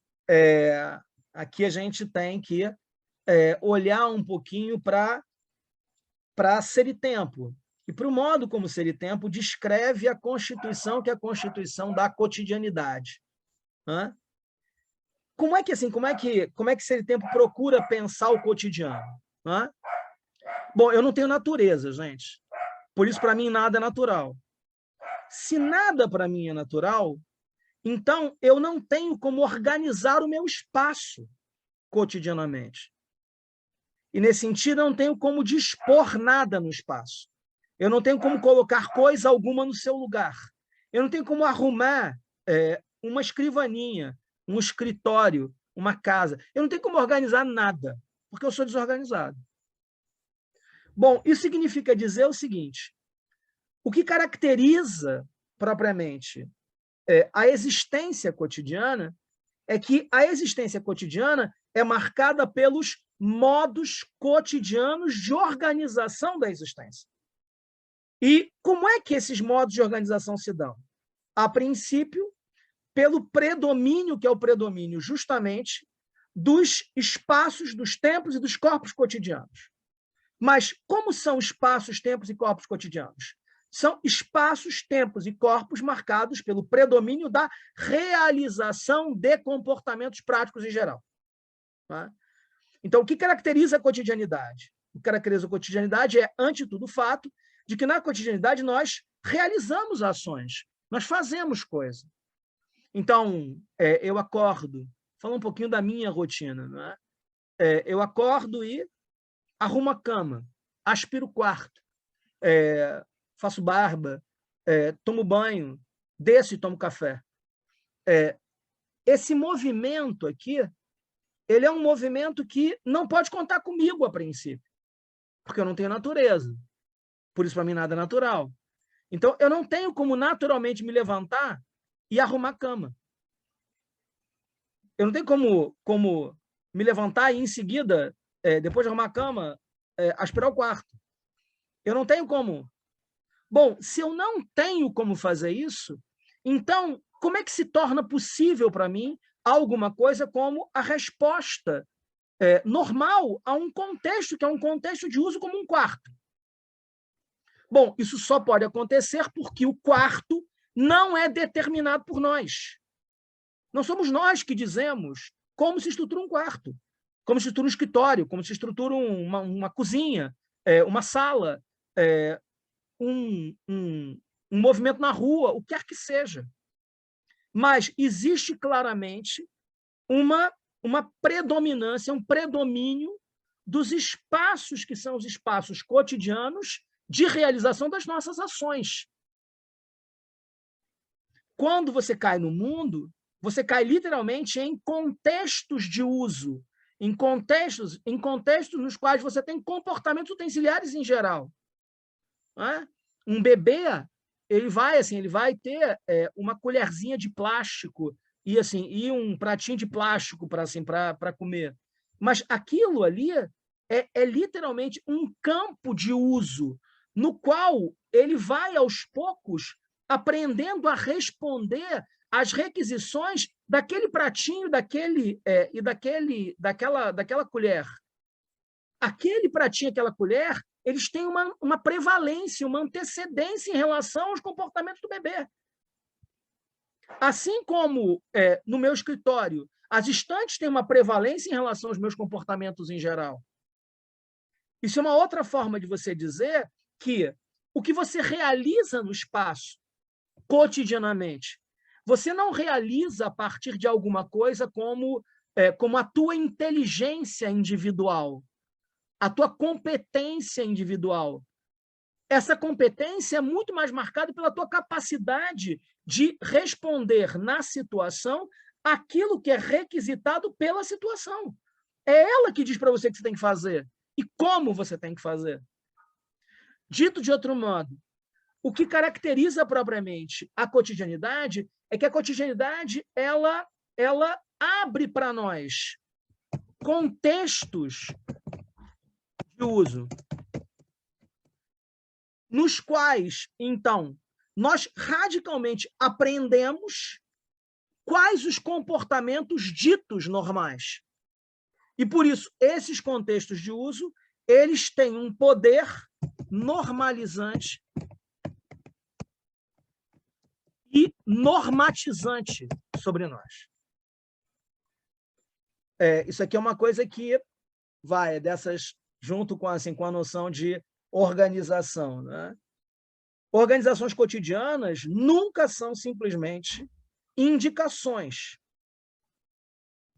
aqui a gente tem que olhar um pouquinho para Seritempo e para o modo como Seritempo descreve a Constituição, que é a Constituição da cotidianidade. Né? Como é que Seritempo procura pensar o cotidiano? Né? Bom, eu não tenho natureza, gente. Por isso, para mim, nada é natural. Se nada para mim é natural, então eu não tenho como organizar o meu espaço cotidianamente. E, nesse sentido, eu não tenho como dispor nada no espaço. Eu não tenho como colocar coisa alguma no seu lugar. Eu não tenho como arrumar uma escrivaninha, um escritório, uma casa. Eu não tenho como organizar nada, porque eu sou desorganizado. Bom, isso significa dizer o seguinte: o que caracteriza propriamente a existência cotidiana é que a existência cotidiana é marcada pelos modos cotidianos de organização da existência. E como é que esses modos de organização se dão? A princípio, pelo predomínio, que é o predomínio justamente dos espaços, dos tempos e dos corpos cotidianos. Mas como são espaços, tempos e corpos cotidianos? São espaços, tempos e corpos marcados pelo predomínio da realização de comportamentos práticos em geral. Tá? Então, o que caracteriza a cotidianidade? O que caracteriza a cotidianidade é, antes de tudo, o fato de que na cotidianidade nós realizamos ações, nós fazemos coisa. Então, eu acordo, falo um pouquinho da minha rotina, não é? Eu acordo e arrumo a cama, aspiro o quarto, faço barba, tomo banho, desço e tomo café. Esse movimento aqui, ele é um movimento que não pode contar comigo a princípio, porque eu não tenho natureza. Por isso, para mim, nada é natural. Então, eu não tenho como naturalmente me levantar e arrumar a cama. Eu não tenho como me levantar e, em seguida, depois de arrumar a cama, aspirar o quarto. Eu não tenho como. Bom, se eu não tenho como fazer isso, então, como é que se torna possível para mim alguma coisa como a resposta normal a um contexto, que é um contexto de uso como um quarto? Bom, isso só pode acontecer porque o quarto não é determinado por nós. Não somos nós que dizemos como se estrutura um quarto, como se estrutura um escritório, como se estrutura uma cozinha, uma sala, um movimento na rua, o que quer que seja. Mas existe claramente uma predominância, um predomínio dos espaços que são os espaços cotidianos de realização das nossas ações. Quando você cai no mundo, você cai literalmente em contextos de uso, em contextos nos quais você tem comportamentos utensiliares em geral. Um bebê, ele vai ter uma colherzinha de plástico e um pratinho de plástico para comer. Mas aquilo ali é literalmente um campo de uso no qual ele vai, aos poucos, aprendendo a responder às requisições daquele pratinho daquela colher. Aquele pratinho, aquela colher, eles têm uma prevalência, uma antecedência em relação aos comportamentos do bebê. Assim como no meu escritório, as estantes têm uma prevalência em relação aos meus comportamentos em geral. Isso é uma outra forma de você dizer que o que você realiza no espaço, cotidianamente, você não realiza a partir de alguma coisa como a tua inteligência individual, a tua competência individual. Essa competência é muito mais marcada pela tua capacidade de responder na situação aquilo que é requisitado pela situação. É ela que diz para você o que você tem que fazer e como você tem que fazer. Dito de outro modo, o que caracteriza propriamente a cotidianidade é que a cotidianidade ela abre para nós contextos de uso nos quais, então, nós radicalmente aprendemos quais os comportamentos ditos normais. E, por isso, esses contextos de uso, eles têm um poder normalizante e normatizante sobre nós. Isso aqui é uma coisa que vai dessas junto com a noção de organização, né? Organizações cotidianas nunca são simplesmente indicações.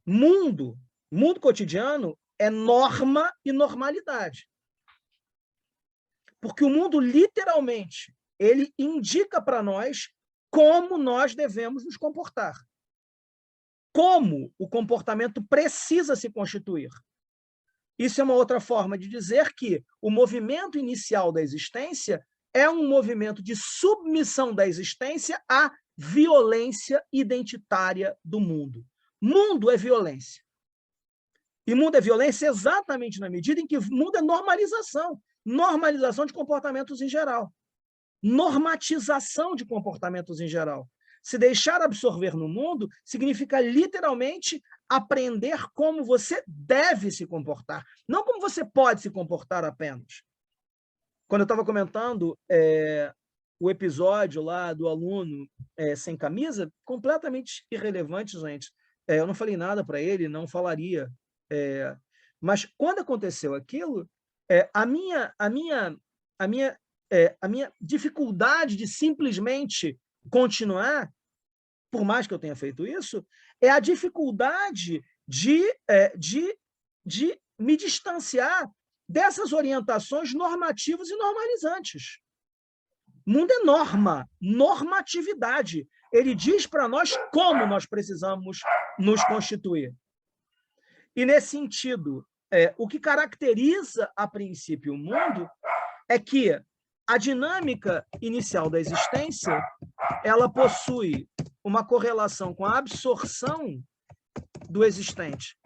Mundo cotidiano é norma e normalidade. Porque o mundo, literalmente, ele indica para nós como nós devemos nos comportar. Como o comportamento precisa se constituir. Isso é uma outra forma de dizer que o movimento inicial da existência é um movimento de submissão da existência à violência identitária do mundo. Mundo é violência. E mundo é violência exatamente na medida em que mundo é normalização. Normalização de comportamentos em geral. Normatização de comportamentos em geral. Se deixar absorver no mundo significa literalmente aprender como você deve se comportar, não como você pode se comportar apenas. Quando eu estava comentando o episódio lá do aluno sem camisa, completamente irrelevante, gente. Eu não falei nada para ele, não falaria. Mas quando aconteceu aquilo, a minha dificuldade de simplesmente continuar, por mais que eu tenha feito isso, é a dificuldade de me distanciar dessas orientações normativas e normalizantes. O mundo é norma, normatividade. Ele diz para nós como nós precisamos nos constituir. E, nesse sentido, o que caracteriza, a princípio, o mundo é que a dinâmica inicial da existência ela possui uma correlação com a absorção do existente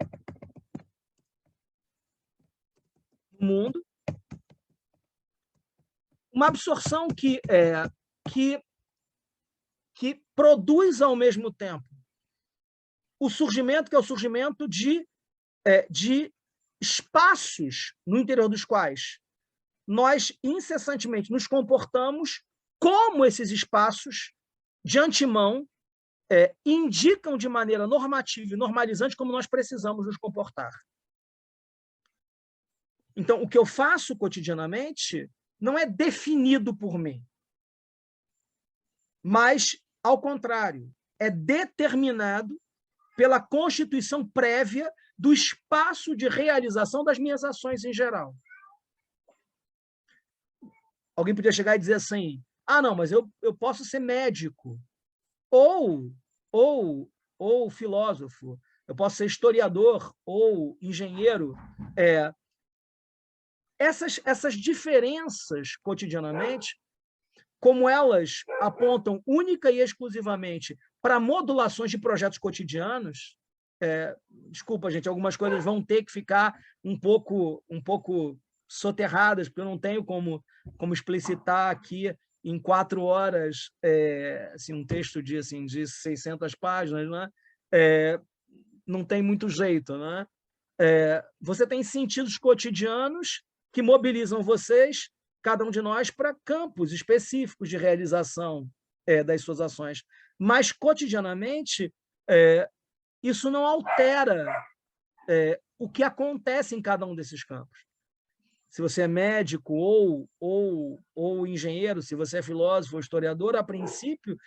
no mundo, uma absorção que produz, ao mesmo tempo, o surgimento, que é o surgimento de espaços no interior dos quais nós incessantemente nos comportamos como esses espaços, de antemão, indicam de maneira normativa e normalizante como nós precisamos nos comportar. Então, o que eu faço cotidianamente não é definido por mim, mas, ao contrário, é determinado pela constituição prévia do espaço de realização das minhas ações em geral. Alguém podia chegar e dizer assim, não, mas eu posso ser médico, ou filósofo, eu posso ser historiador ou engenheiro. Essas diferenças, cotidianamente, como elas apontam única e exclusivamente para modulações de projetos cotidianos, desculpa, gente, algumas coisas vão ter que ficar um pouco soterradas, porque eu não tenho como explicitar aqui em 4 horas assim, um texto de 600 páginas, né? Não tem muito jeito. Né? Você tem sentidos cotidianos que mobilizam vocês, cada um de nós, para campos específicos de realização das suas ações. Mas, cotidianamente, isso não altera o que acontece em cada um desses campos. Se você é médico ou engenheiro, se você é filósofo ou historiador, a princípio,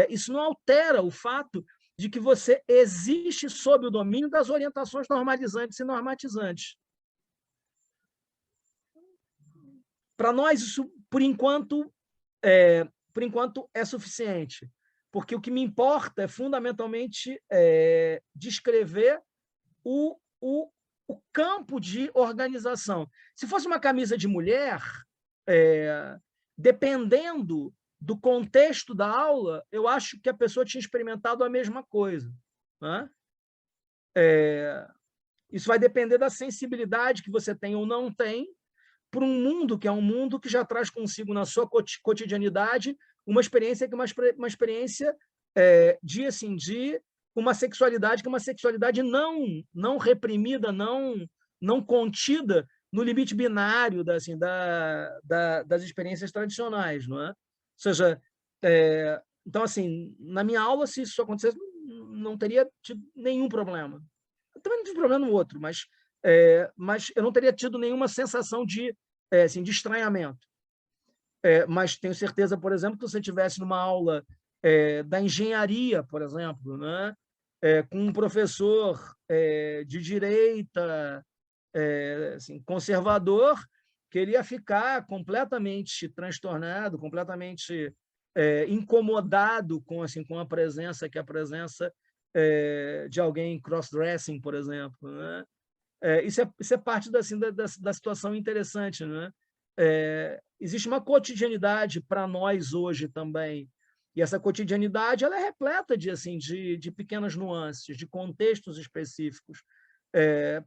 isso não altera o fato de que você existe sob o domínio das orientações normalizantes e normatizantes. Para nós, isso, por enquanto, é suficiente, porque o que me importa é, fundamentalmente, descrever o campo de organização. Se fosse uma camisa de mulher, dependendo do contexto da aula, eu acho que a pessoa tinha experimentado a mesma coisa. Né? Isso vai depender da sensibilidade que você tem ou não tem para um mundo que é um mundo que já traz consigo na sua cotidianidade uma experiência que é uma experiência dia sim dia, uma sexualidade que é uma sexualidade não reprimida, não contida no limite binário das experiências tradicionais. Não é? Ou seja, então, assim, na minha aula, se isso acontecesse, não teria tido nenhum problema. Eu também não tive problema no outro, mas eu não teria tido nenhuma sensação de estranhamento. Mas tenho certeza, por exemplo, que se você estivesse numa aula da engenharia, por exemplo, né? Com um professor de direita, assim, conservador, queria ficar completamente transtornado, completamente incomodado com a presença, de alguém cross-dressing, por exemplo. Né? Isso é parte da situação interessante. Né? Existe uma cotidianidade para nós hoje também E essa cotidianidade ela é repleta assim, de pequenas nuances, de contextos específicos.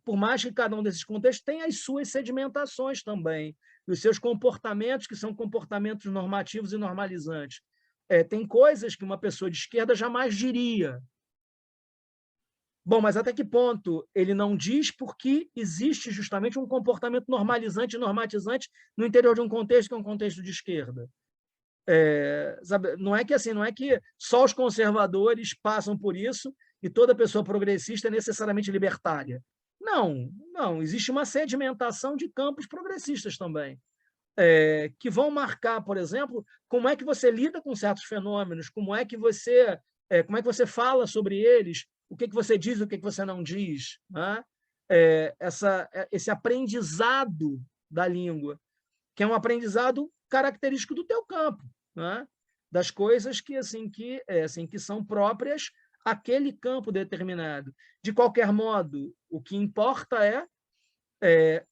Por mais que cada um desses contextos tenha as suas sedimentações também, e os seus comportamentos, que são comportamentos normativos e normalizantes. Tem coisas que uma pessoa de esquerda jamais diria. Bom, mas até que ponto ele não diz porque existe justamente um comportamento normalizante e normatizante no interior de um contexto que é um contexto de esquerda? Sabe, não é que assim, não é que só os conservadores passam por isso e toda pessoa progressista é necessariamente libertária. Não, não, existe uma sedimentação de campos progressistas também, que vão marcar, por exemplo, como é que você lida com certos fenômenos, como é que você fala sobre eles, o que você diz, o que você não diz, né? Esse aprendizado da língua, que é um aprendizado característico do teu campo, né? Das coisas que são próprias àquele campo determinado. De qualquer modo, o que importa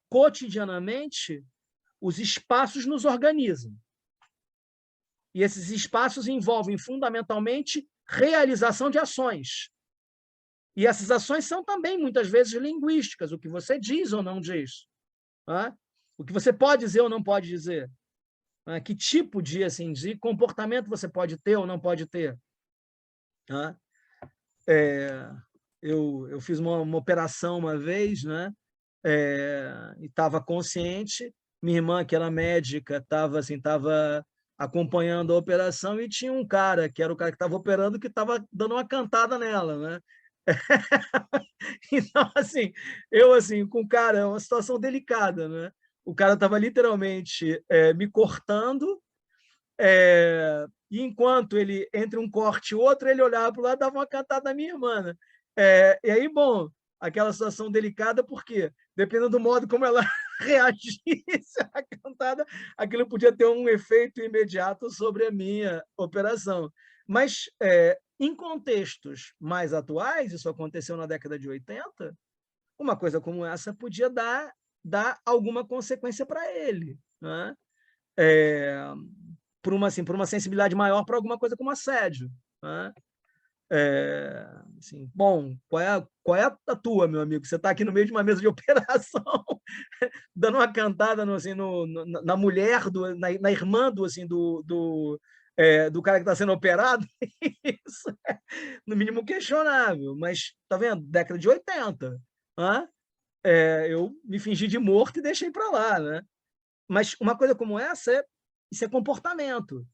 cotidianamente, os espaços nos organizam. E esses espaços envolvem, fundamentalmente, realização de ações. E essas ações são também, muitas vezes, linguísticas, o que você diz ou não diz. Né? O que você pode dizer ou não pode dizer. Né? Que tipo de comportamento você pode ter ou não pode ter. Né? Eu fiz uma operação uma vez, né? E estava consciente. Minha irmã, que era médica, estava acompanhando a operação e tinha um cara, que era o cara que estava operando, que estava dando uma cantada nela, né? Então, com o cara, é uma situação delicada, né? O cara estava literalmente me cortando, e enquanto ele, entre um corte e outro, ele olhava para o lado e dava uma cantada na minha irmã. Né? E aí, bom, aquela situação delicada, porque dependendo do modo como ela reagisse à cantada, aquilo podia ter um efeito imediato sobre a minha operação. Mas, em contextos mais atuais, isso aconteceu na década de 80, uma coisa como essa podia dar alguma consequência para ele, né? Por uma sensibilidade maior para alguma coisa como assédio. Né? Bom, qual é a tua, meu amigo? Você está aqui no meio de uma mesa de operação, dando uma cantada na mulher, na irmã do cara que está sendo operado? Isso é, no mínimo, questionável. Mas, tá vendo? Década de 80. Né? Eu me fingi de morto e deixei para lá. Né? Mas uma coisa como essa isso é comportamento.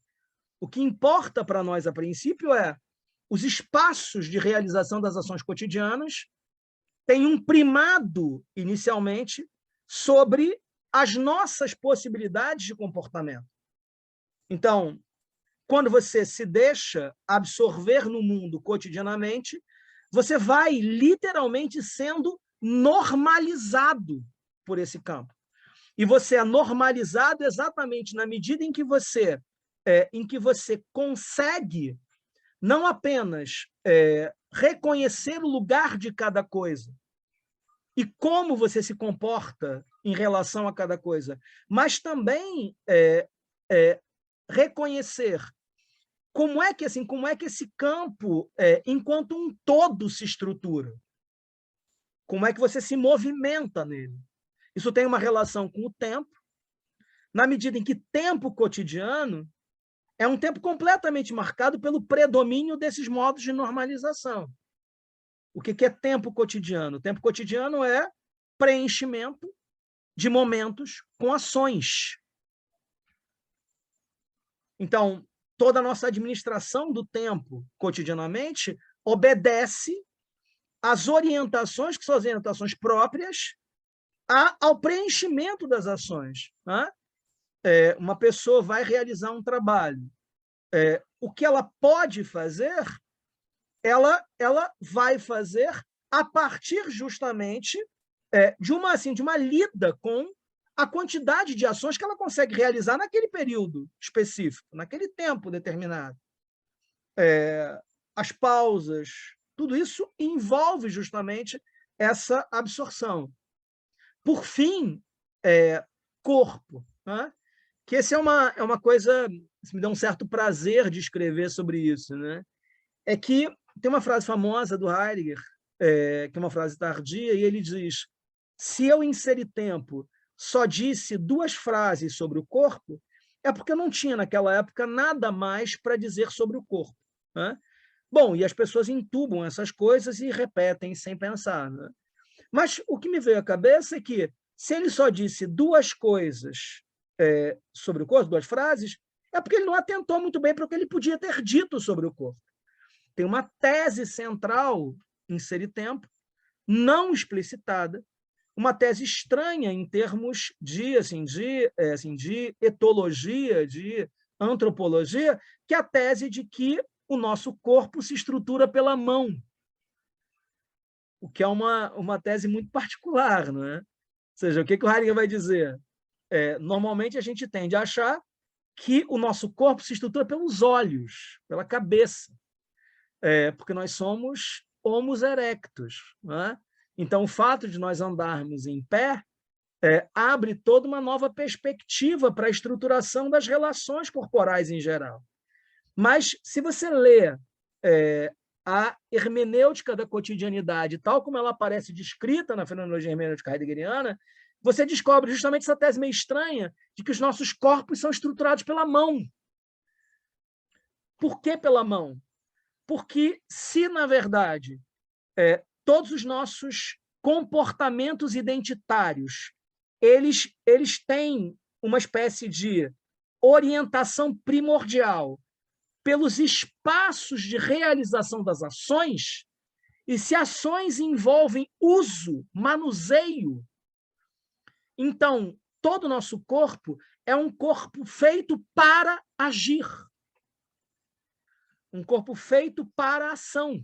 O que importa para nós, a princípio, os espaços de realização das ações cotidianas têm um primado, inicialmente, sobre as nossas possibilidades de comportamento. Então, quando você se deixa absorver no mundo cotidianamente, você vai literalmente sendo normalizado por esse campo. E você é normalizado exatamente na medida em que você consegue não apenas reconhecer o lugar de cada coisa e como você se comporta em relação a cada coisa, mas também reconhecer como é que esse campo, enquanto um todo, se estrutura. Como é que você se movimenta nele. Isso tem uma relação com o tempo, na medida em que tempo cotidiano é um tempo completamente marcado pelo predomínio desses modos de normalização. O que é tempo cotidiano? O tempo cotidiano é preenchimento de momentos com ações. Então, toda a nossa administração do tempo cotidianamente obedece às orientações, que são as orientações próprias, ao preenchimento das ações. Né? Uma pessoa vai realizar um trabalho. O que ela pode fazer, ela vai fazer a partir justamente de uma lida com a quantidade de ações que ela consegue realizar naquele período específico, naquele tempo determinado. As pausas, tudo isso envolve justamente essa absorção. Por fim, corpo. Né? que esse é uma coisa, me dá um certo prazer de escrever sobre isso, né? É que tem uma frase famosa do Heidegger, que é uma frase tardia, e ele diz: se eu, em Ser Tempo, só disse 2 frases sobre o corpo, é porque eu não tinha, naquela época, nada mais para dizer sobre o corpo. Né? Bom, e as pessoas entubam essas coisas e repetem sem pensar. Né? Mas o que me veio à cabeça é que, se ele só disse 2 coisas sobre o corpo, 2 frases, é porque ele não atentou muito bem para o que ele podia ter dito sobre o corpo. Tem uma tese central em Ser e Tempo, não explicitada, uma tese estranha em termos de etologia, de antropologia, que é a tese de que o nosso corpo se estrutura pela mão, o que é uma tese muito particular. Não é? Ou seja, o que o Heidegger vai dizer? Normalmente a gente tende a achar que o nosso corpo se estrutura pelos olhos, pela cabeça, porque nós somos homos erectus. Não é? Então, o fato de nós andarmos em pé abre toda uma nova perspectiva para a estruturação das relações corporais em geral. Mas, se você lê a hermenêutica da cotidianidade, tal como ela aparece descrita na fenomenologia hermenêutica heideggeriana, você descobre justamente essa tese meio estranha de que os nossos corpos são estruturados pela mão. Por que pela mão? Porque, se, na verdade, todos os nossos comportamentos identitários eles têm uma espécie de orientação primordial pelos espaços de realização das ações, e se ações envolvem uso, manuseio, então todo o nosso corpo é um corpo feito para agir, um corpo feito para a ação.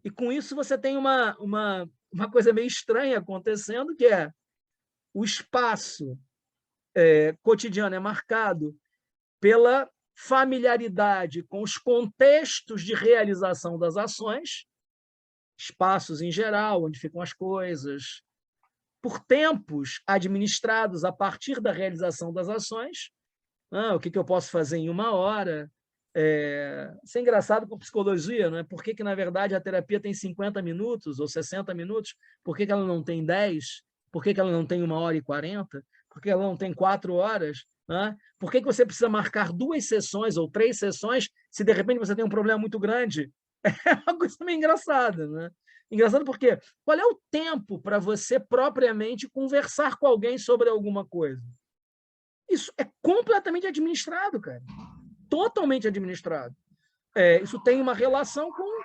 E com isso você tem uma coisa meio estranha acontecendo, que é o espaço cotidiano é marcado pela familiaridade com os contextos de realização das ações, espaços em geral, onde ficam as coisas, por tempos administrados a partir da realização das ações. O que eu posso fazer em 1 hora? Isso é engraçado com psicologia, não é? Por que, na verdade, a terapia tem 50 minutos ou 60 minutos? Por que ela não tem 10? Por que ela não tem 1 hora e 40? Por que ela não tem 4 horas? Né? Por que você precisa marcar 2 sessões ou 3 sessões se, de repente, você tem um problema muito grande? É uma coisa meio engraçada. Né? Engraçado porque qual é o tempo para você, propriamente, conversar com alguém sobre alguma coisa? Isso é completamente administrado, cara. Totalmente administrado. Isso tem uma relação com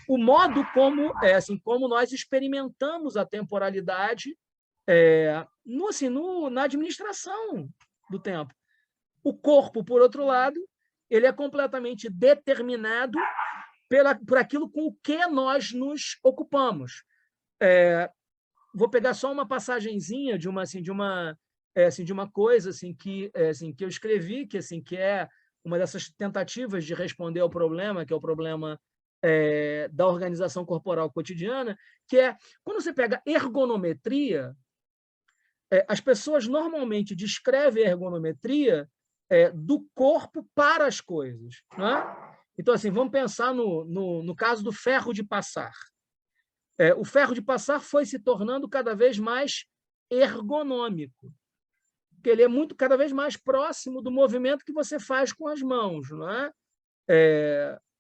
o modo como nós experimentamos a temporalidade na administração do tempo. O corpo, por outro lado, ele é completamente determinado por aquilo com o que nós nos ocupamos. Vou pegar só uma passagenzinha de uma coisa que eu escrevi, que é uma dessas tentativas de responder ao problema, que é o problema da organização corporal cotidiana, que é, quando você pega ergonometria, as pessoas normalmente descrevem a ergonometria do corpo para as coisas. Né? Então, assim, vamos pensar no caso do ferro de passar. O ferro de passar foi se tornando cada vez mais ergonômico, porque ele é cada vez mais próximo do movimento que você faz com as mãos. Não é?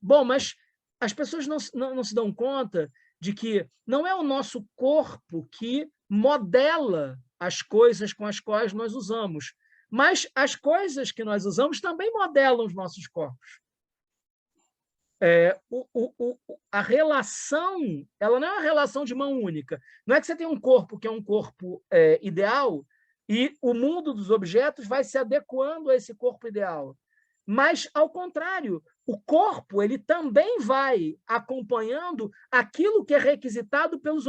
Bom, mas as pessoas não se dão conta de que não é o nosso corpo que modela as coisas com as quais nós usamos, mas as coisas que nós usamos também modelam os nossos corpos. A relação, ela não é uma relação de mão única. Não é que você tem um corpo que é um corpo ideal e o mundo dos objetos vai se adequando a esse corpo ideal. Mas, ao contrário, o corpo ele também vai acompanhando aquilo que é requisitado pelos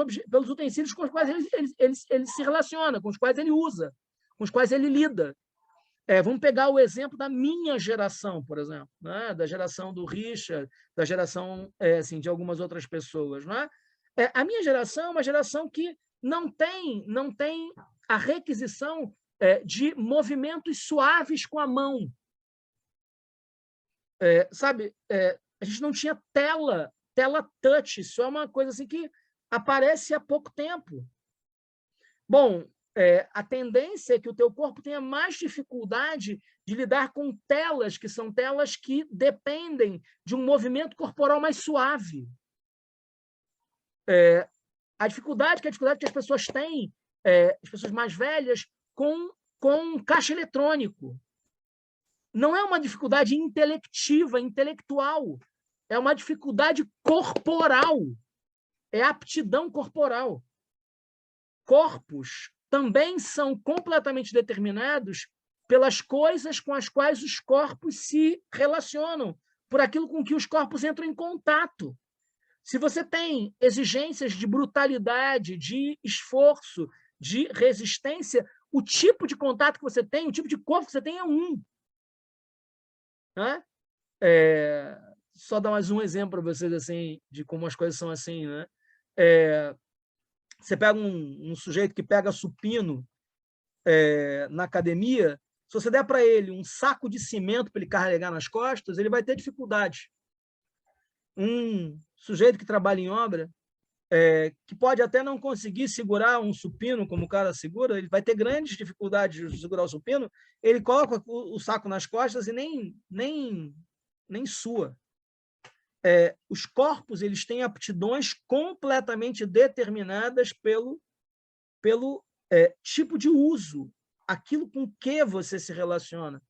utensílios com os quais ele se relaciona, com os quais ele usa, com os quais ele lida. Vamos pegar o exemplo da minha geração, por exemplo, né? Da geração do Richard, da geração de algumas outras pessoas. Né? A minha geração é uma geração que não tem a requisição de movimentos suaves com a mão. Sabe, a gente não tinha tela touch, isso é uma coisa assim que aparece há pouco tempo. Bom, a tendência é que o teu corpo tenha mais dificuldade de lidar com telas, que são telas que dependem de um movimento corporal mais suave. A dificuldade que as pessoas têm, as pessoas mais velhas, com caixa eletrônico. Não é uma dificuldade intelectual, é uma dificuldade corporal, é aptidão corporal. Corpos também são completamente determinados pelas coisas com as quais os corpos se relacionam, por aquilo com que os corpos entram em contato. Se você tem exigências de brutalidade, de esforço, de resistência, o tipo de contato que você tem, o tipo de corpo que você tem é um. Né? Só dar mais um exemplo para vocês assim, de como as coisas são assim. Né? Você pega um sujeito que pega supino na academia, se você der para ele um saco de cimento para ele carregar nas costas, ele vai ter dificuldade. Um sujeito que trabalha em obra, que pode até não conseguir segurar um supino como o cara segura, ele vai ter grandes dificuldades de segurar o supino, ele coloca o saco nas costas e nem sua. Os corpos eles têm aptidões completamente determinadas pelo tipo de uso, aquilo com que você se relaciona.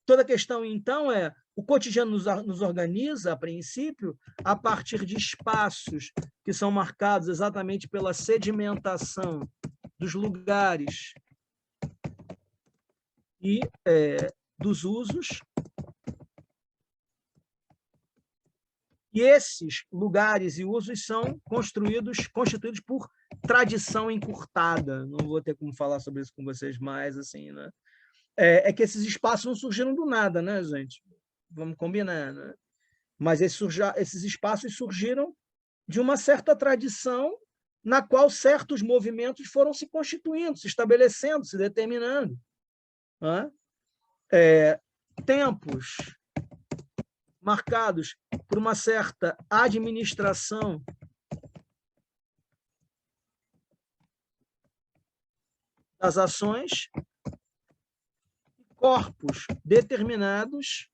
Toda a questão, então, o cotidiano nos organiza, a princípio, a partir de espaços que são marcados exatamente pela sedimentação dos lugares e dos usos. E esses lugares e usos são constituídos por tradição encurtada. Não vou ter como falar sobre isso com vocês mais, assim, né? Que esses espaços não surgiram do nada, né, gente? Vamos combinar, né? Mas esses espaços surgiram de uma certa tradição na qual certos movimentos foram se constituindo, se estabelecendo, se determinando. Né? Tempos marcados por uma certa administração das ações, corpos determinados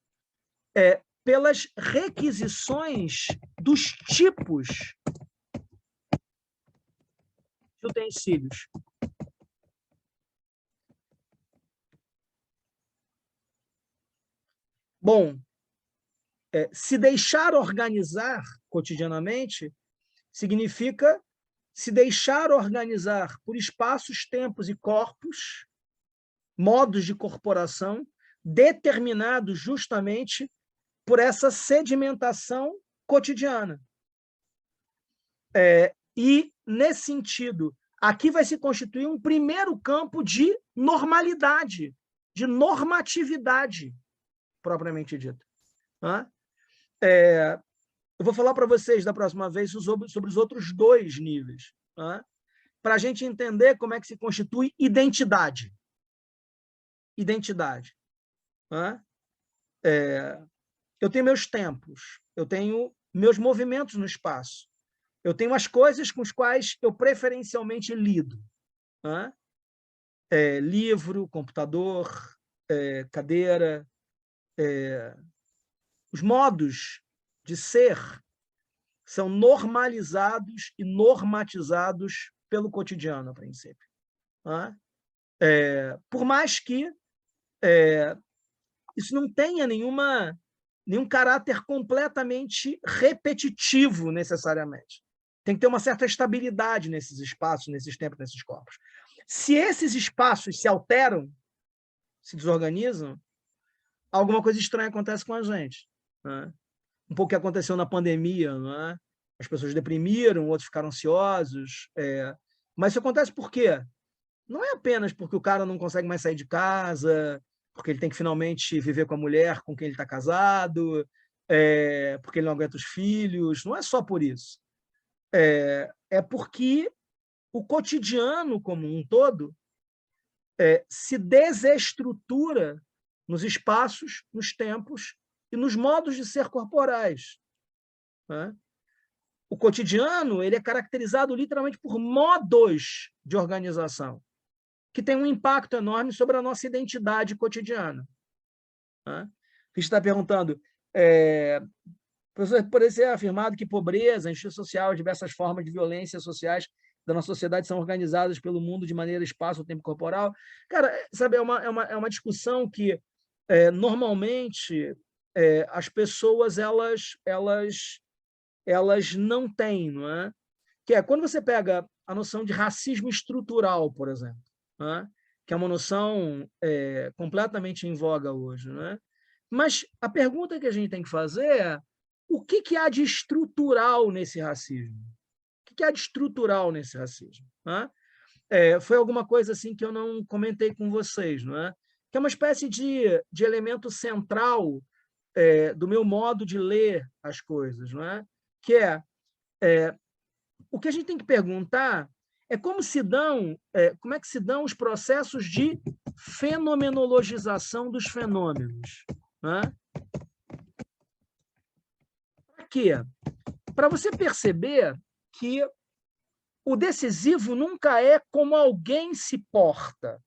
pelas requisições dos tipos de utensílios. Bom, se deixar organizar cotidianamente significa se deixar organizar por espaços, tempos e corpos, modos de corporação, determinados justamente por essa sedimentação cotidiana. E, nesse sentido, aqui vai se constituir um primeiro campo de normalidade, de normatividade, propriamente dita. Eu vou falar para vocês da próxima vez sobre os outros dois níveis, para a gente entender como é que se constitui identidade. Identidade. Eu tenho meus tempos, eu tenho meus movimentos no espaço, eu tenho as coisas com as quais eu preferencialmente lido. Livro, computador, cadeira, os modos de ser são normalizados e normatizados pelo cotidiano, a princípio. Por mais que isso não tenha nenhum caráter completamente repetitivo, necessariamente. Tem que ter uma certa estabilidade nesses espaços, nesses tempos, nesses corpos. Se esses espaços se alteram, se desorganizam, alguma coisa estranha acontece com a gente. Um pouco o que aconteceu na pandemia, as pessoas deprimiram, outros ficaram ansiosos. Mas isso acontece por quê? Não é apenas porque o cara não consegue mais sair de casa, porque ele tem que finalmente viver com a mulher com quem ele está casado, porque ele não aguenta os filhos. Não é só por isso. É porque o cotidiano como um todo se desestrutura nos espaços, nos tempos e nos modos de ser corporais, né? O cotidiano ele é caracterizado literalmente por modos de organização, que tem um impacto enorme sobre a nossa identidade cotidiana, né? A gente está perguntando, professor, por ser afirmado que pobreza, injustiça social, diversas formas de violências sociais da nossa sociedade são organizadas pelo mundo de maneira espaço-tempo corporal. Cara, sabe, é uma discussão que, normalmente, as pessoas elas não têm, não é? Que é quando você pega a noção de racismo estrutural, por exemplo, né? Que é uma noção completamente em voga hoje, né? Mas a pergunta que a gente tem que fazer é o que há de estrutural nesse racismo? O que há de estrutural nesse racismo? Né? Foi alguma coisa assim que eu não comentei com vocês, não é? Que é uma espécie de elemento central do meu modo de ler as coisas, não é? Que o que a gente tem que perguntar é como é que se dão os processos de fenomenologização dos fenômenos, né? Para quê? Para você perceber que o decisivo nunca é como alguém se porta,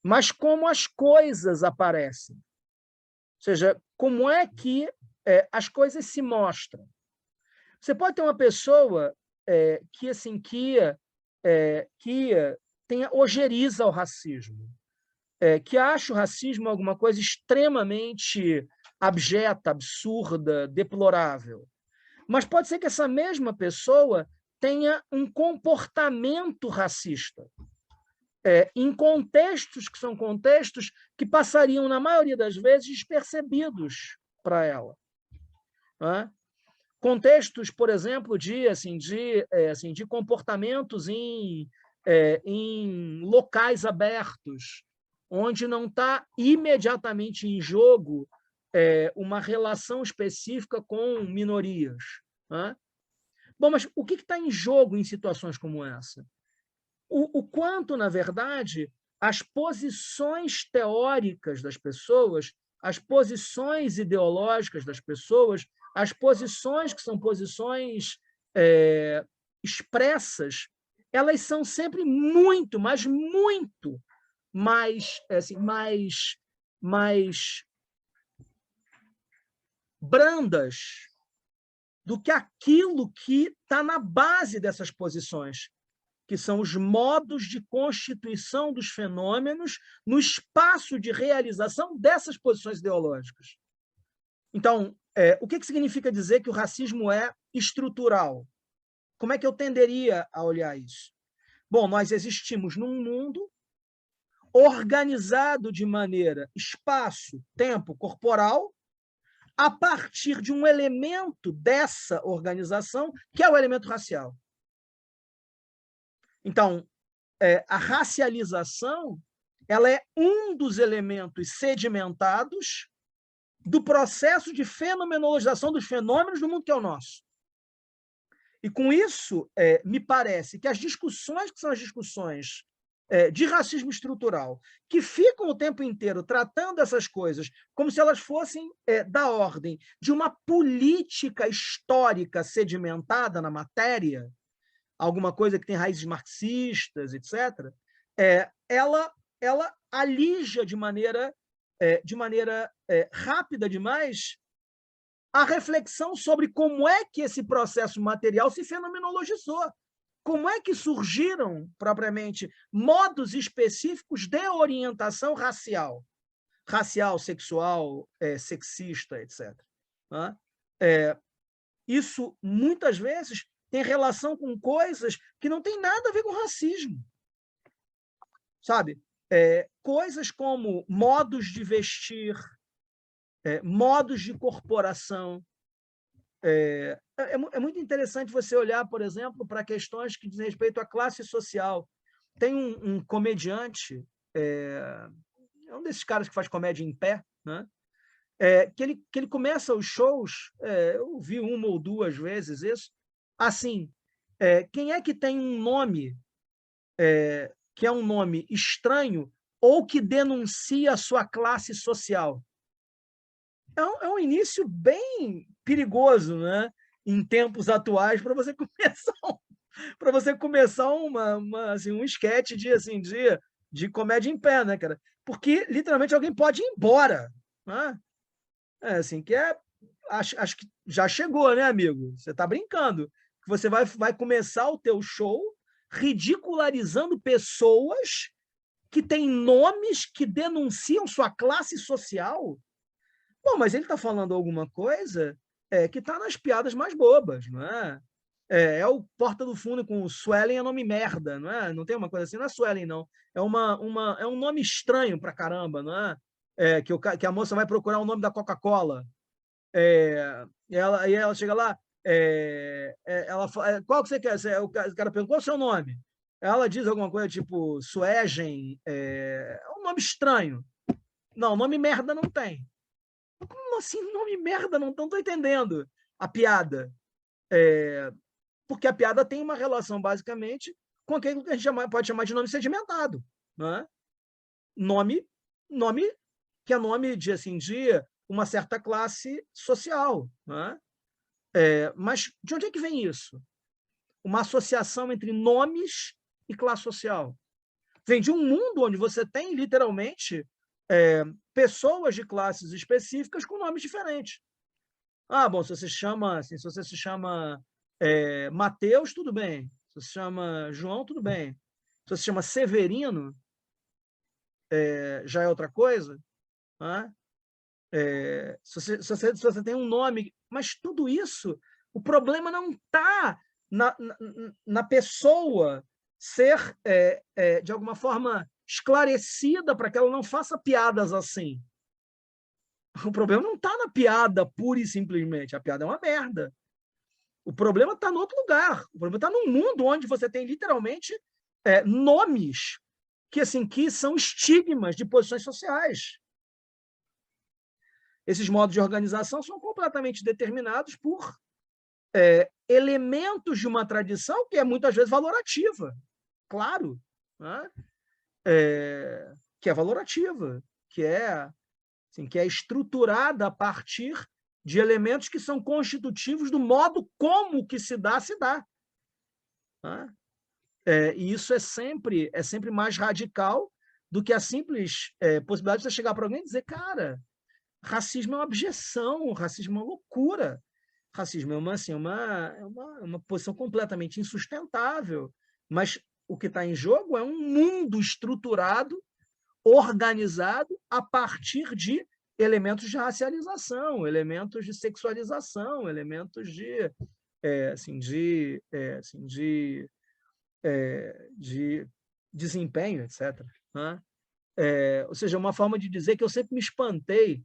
mas como as coisas aparecem. Ou seja, como é que as coisas se mostram. Você pode ter uma pessoa que assim que tenha ojeriza ao racismo, que acha o racismo alguma coisa extremamente abjeta, absurda, deplorável. Mas pode ser que essa mesma pessoa tenha um comportamento racista, em contextos que são contextos que passariam, na maioria das vezes, despercebidos para ela. Não é? Contextos, por exemplo, de comportamentos em locais abertos, onde não está imediatamente em jogo uma relação específica com minorias. Né? Bom, mas o que está em jogo em situações como essa? O quanto, na verdade, as posições teóricas das pessoas, as posições ideológicas das pessoas, as posições que são posições expressas, elas são sempre muito, mas muito mais brandas do que aquilo que está na base dessas posições, que são os modos de constituição dos fenômenos no espaço de realização dessas posições ideológicas. Então, o que significa dizer que o racismo é estrutural? Como é que eu tenderia a olhar isso? Bom, nós existimos num mundo organizado de maneira espaço, tempo, corporal, a partir de um elemento dessa organização, que é o elemento racial. Então, a racialização ela é um dos elementos sedimentados do processo de fenomenologização dos fenômenos no mundo que é o nosso. E, com isso, me parece que as discussões que são as discussões de racismo estrutural, que ficam o tempo inteiro tratando essas coisas como se elas fossem da ordem de uma política histórica sedimentada na matéria, alguma coisa que tem raízes marxistas, etc., ela alija de maneira rápida demais a reflexão sobre como é que esse processo material se fenomenologizou. Como é que surgiram, propriamente, modos específicos de orientação racial, sexual, sexista, etc. Isso, muitas vezes, tem relação com coisas que não têm nada a ver com racismo. Sabe? Coisas como modos de vestir, modos de corporação. É muito interessante você olhar, por exemplo, para questões que dizem respeito à classe social. Tem um comediante, é um desses caras que faz comédia em pé, né? Que ele começa os shows, eu vi uma ou duas vezes isso, assim, quem é que tem um nome que é um nome estranho ou que denuncia a sua classe social. É um início bem perigoso, né? Em tempos atuais, para você começar assim, um esquete de comédia em pé, né, cara? Porque literalmente alguém pode ir embora, né? Assim, acho que já chegou, né, amigo? Você está brincando. Você vai começar o teu show ridicularizando pessoas que têm nomes que denunciam sua classe social. Bom, mas ele está falando alguma coisa que está nas piadas mais bobas, não é? É o Porta do Fundo com Suelen é nome merda, não é? Não tem uma coisa assim, não é Suelen, não. É um nome estranho pra caramba, não é? Que a moça vai procurar o nome da Coca-Cola. E ela chega lá, qual que você quer? O cara pergunta, qual é o seu nome? Ela diz alguma coisa tipo Suegen, é um nome estranho. Não, nome merda não tem. Como assim nome merda não estou entendendo a piada? Porque a piada tem uma relação, basicamente, com aquilo que a gente pode chamar de nome sedimentado. Né? Nome que é nome de uma certa classe social. Né? Mas de onde é que vem isso? Uma associação entre nomes e classe social. Vem de um mundo onde você tem, literalmente, pessoas de classes específicas com nomes diferentes. Ah, bom, se você se chama Mateus, tudo bem. Se você se chama João, tudo bem. Se você se chama Severino, já é outra coisa. Né? Se você tem um nome, mas tudo isso, o problema não está na pessoa ser, de alguma forma, esclarecida para que ela não faça piadas assim. O problema não está na piada, pura e simplesmente. A piada é uma merda. O problema está em outro lugar. O problema está num mundo onde você tem, literalmente, nomes que são estigmas de posições sociais. Esses modos de organização são completamente determinados por elementos de uma tradição que é muitas vezes valorativa, claro, né? Que é valorativa, que é estruturada a partir de elementos que são constitutivos do modo como que se dá. Né? E isso é sempre mais radical do que a simples possibilidade de você chegar para alguém e dizer, cara, racismo é uma abjeção, racismo é uma loucura, racismo é uma posição completamente insustentável, mas o que está em jogo é um mundo estruturado, organizado a partir de elementos de racialização, elementos de sexualização, elementos de desempenho, etc. Né? Ou seja, uma forma de dizer que eu sempre me espantei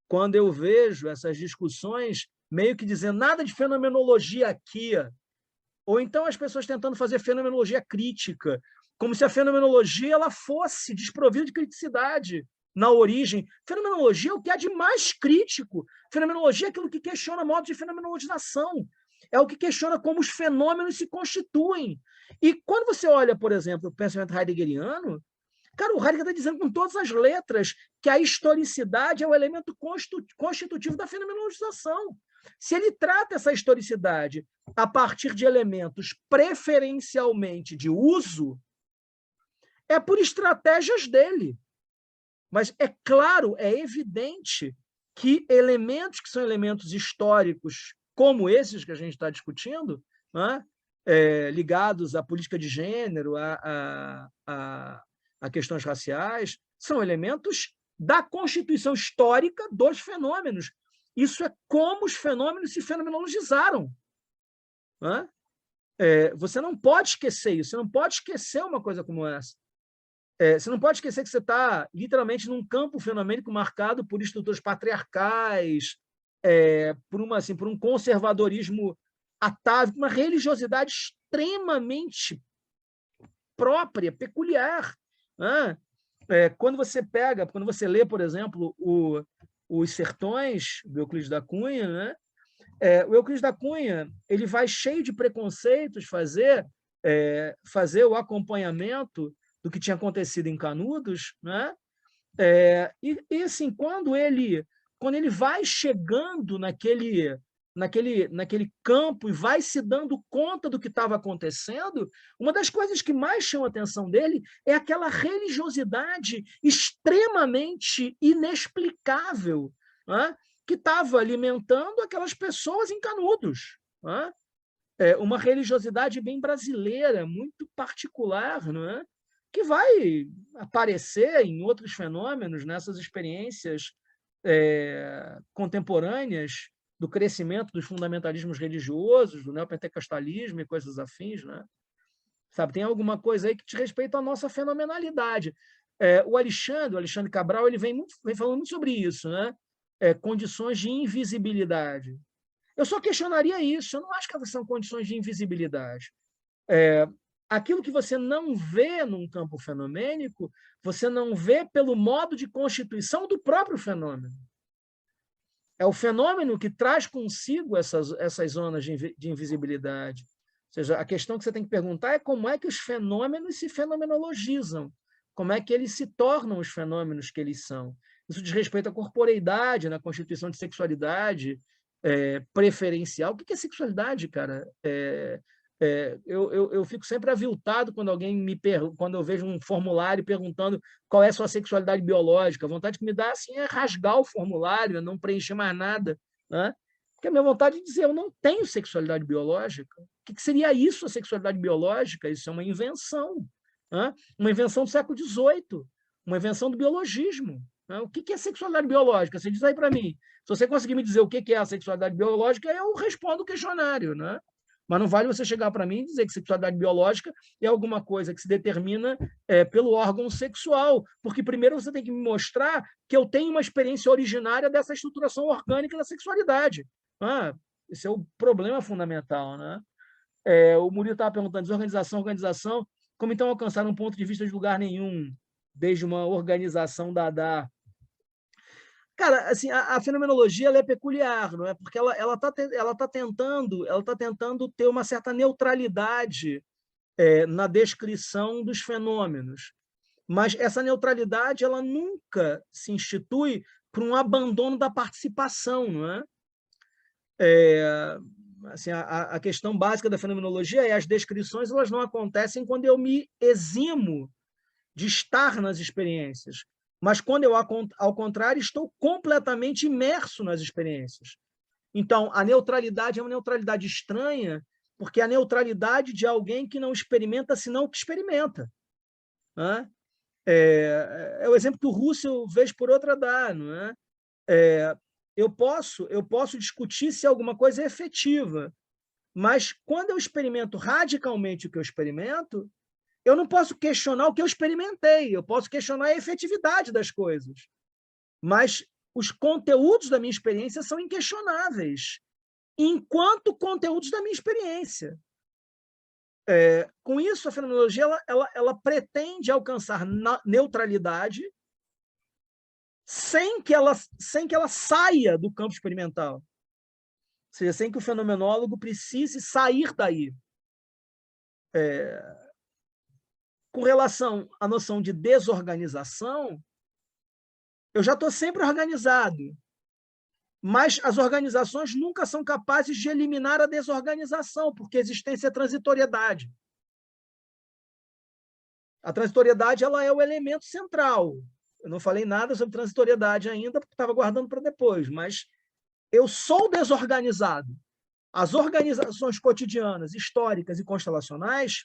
quando eu vejo essas discussões meio que dizendo nada de fenomenologia aqui, ou então as pessoas tentando fazer fenomenologia crítica, como se a fenomenologia ela fosse desprovida de criticidade na origem. Fenomenologia é o que há de mais crítico. Fenomenologia é aquilo que questiona modo de fenomenologização. É o que questiona como os fenômenos se constituem. E quando você olha, por exemplo, o pensamento heideggeriano, cara, o Heidegger está dizendo com todas as letras que a historicidade é o elemento constitutivo da fenomenologização. Se ele trata essa historicidade a partir de elementos preferencialmente de uso, é por estratégias dele. Mas é claro, é evidente que elementos que são elementos históricos, como esses que a gente está discutindo, né, ligados à política de gênero, a questões raciais, são elementos da constituição histórica dos fenômenos. Isso é como os fenômenos se fenomenologizaram. Né? Você não pode esquecer isso, você não pode esquecer uma coisa como essa. Você não pode esquecer que você está literalmente num campo fenomênico marcado por estruturas patriarcais, por um conservadorismo atávico, uma religiosidade extremamente própria, peculiar. Né? Quando você lê, por exemplo, os Sertões, do Euclides da Cunha, né? O Euclides da Cunha ele vai cheio de preconceitos fazer o acompanhamento do que tinha acontecido em Canudos, né? Assim, quando ele vai chegando naquele campo e vai se dando conta do que estava acontecendo, uma das coisas que mais chama a atenção dele é aquela religiosidade extremamente inexplicável, né, que estava alimentando aquelas pessoas em Canudos. Né? Uma religiosidade bem brasileira, muito particular, não é? Que vai aparecer em outros fenômenos, nessas experiências contemporâneas do crescimento dos fundamentalismos religiosos, do neopentecostalismo e coisas afins, né? Sabe, tem alguma coisa aí que diz respeito à nossa fenomenalidade. O Alexandre Cabral, ele vem falando muito sobre isso, né? Condições de invisibilidade. Eu só questionaria isso. Eu não acho que são condições de invisibilidade. Aquilo que você não vê num campo fenomênico, você não vê pelo modo de constituição do próprio fenômeno. É o fenômeno que traz consigo essas zonas de invisibilidade. Ou seja, a questão que você tem que perguntar é como é que os fenômenos se fenomenologizam, como é que eles se tornam os fenômenos que eles são. Isso diz respeito à corporeidade, na constituição de sexualidade preferencial. O que é sexualidade, cara? Eu fico sempre aviltado quando quando eu vejo um formulário perguntando qual é a sua sexualidade biológica. A vontade que me dá assim, é rasgar o formulário, não preencher mais nada. Né? Porque a minha vontade de dizer, eu não tenho sexualidade biológica. O que seria isso, a sexualidade biológica? Isso é uma invenção. Né? Uma invenção do século XVIII, uma invenção do biologismo. Né? O que é sexualidade biológica? Você diz aí para mim. Se você conseguir me dizer o que é a sexualidade biológica, eu respondo o questionário. Né? Mas não vale você chegar para mim e dizer que sexualidade biológica é alguma coisa que se determina pelo órgão sexual, porque primeiro você tem que me mostrar que eu tenho uma experiência originária dessa estruturação orgânica da sexualidade. Esse é o problema fundamental. Né? O Murilo estava perguntando, desorganização, organização, como então alcançar um ponto de vista de lugar nenhum, desde uma organização Dada? Cara, assim, a fenomenologia ela é peculiar, não é? Porque ela tá tentando ter uma certa neutralidade na descrição dos fenômenos, mas essa neutralidade ela nunca se institui por um abandono da participação, não é? Assim, a questão básica da fenomenologia é as descrições elas não acontecem quando eu me eximo de estar nas experiências, mas quando eu, ao contrário, estou completamente imerso nas experiências. Então, a neutralidade é uma neutralidade estranha, porque é a neutralidade de alguém que não experimenta senão o que experimenta. Né? O exemplo que o Russell, vez por outra, dá. Não é? Eu posso discutir se alguma coisa é efetiva, mas quando eu experimento radicalmente o que eu experimento, eu não posso questionar o que eu experimentei, eu posso questionar a efetividade das coisas. Mas os conteúdos da minha experiência são inquestionáveis, enquanto conteúdos da minha experiência. Com isso, a fenomenologia ela pretende alcançar neutralidade sem que ela saia do campo experimental. Ou seja, sem que o fenomenólogo precise sair daí. Com relação à noção de desorganização, eu já estou sempre organizado, mas as organizações nunca são capazes de eliminar a desorganização, porque a existência é transitoriedade. A transitoriedade ela é o elemento central. Eu não falei nada sobre transitoriedade ainda, porque estava guardando para depois, mas eu sou desorganizado. As organizações cotidianas, históricas e constelacionais,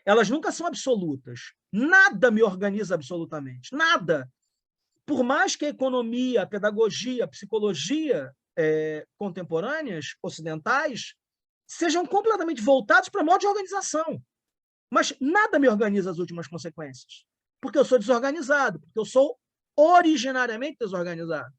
elas nunca são absolutas. Nada me organiza absolutamente. Nada. Por mais que a economia, a pedagogia, a psicologia contemporâneas, ocidentais, sejam completamente voltados para modo de organização. Mas nada me organiza as últimas consequências. Porque eu sou desorganizado, porque eu sou originariamente desorganizado.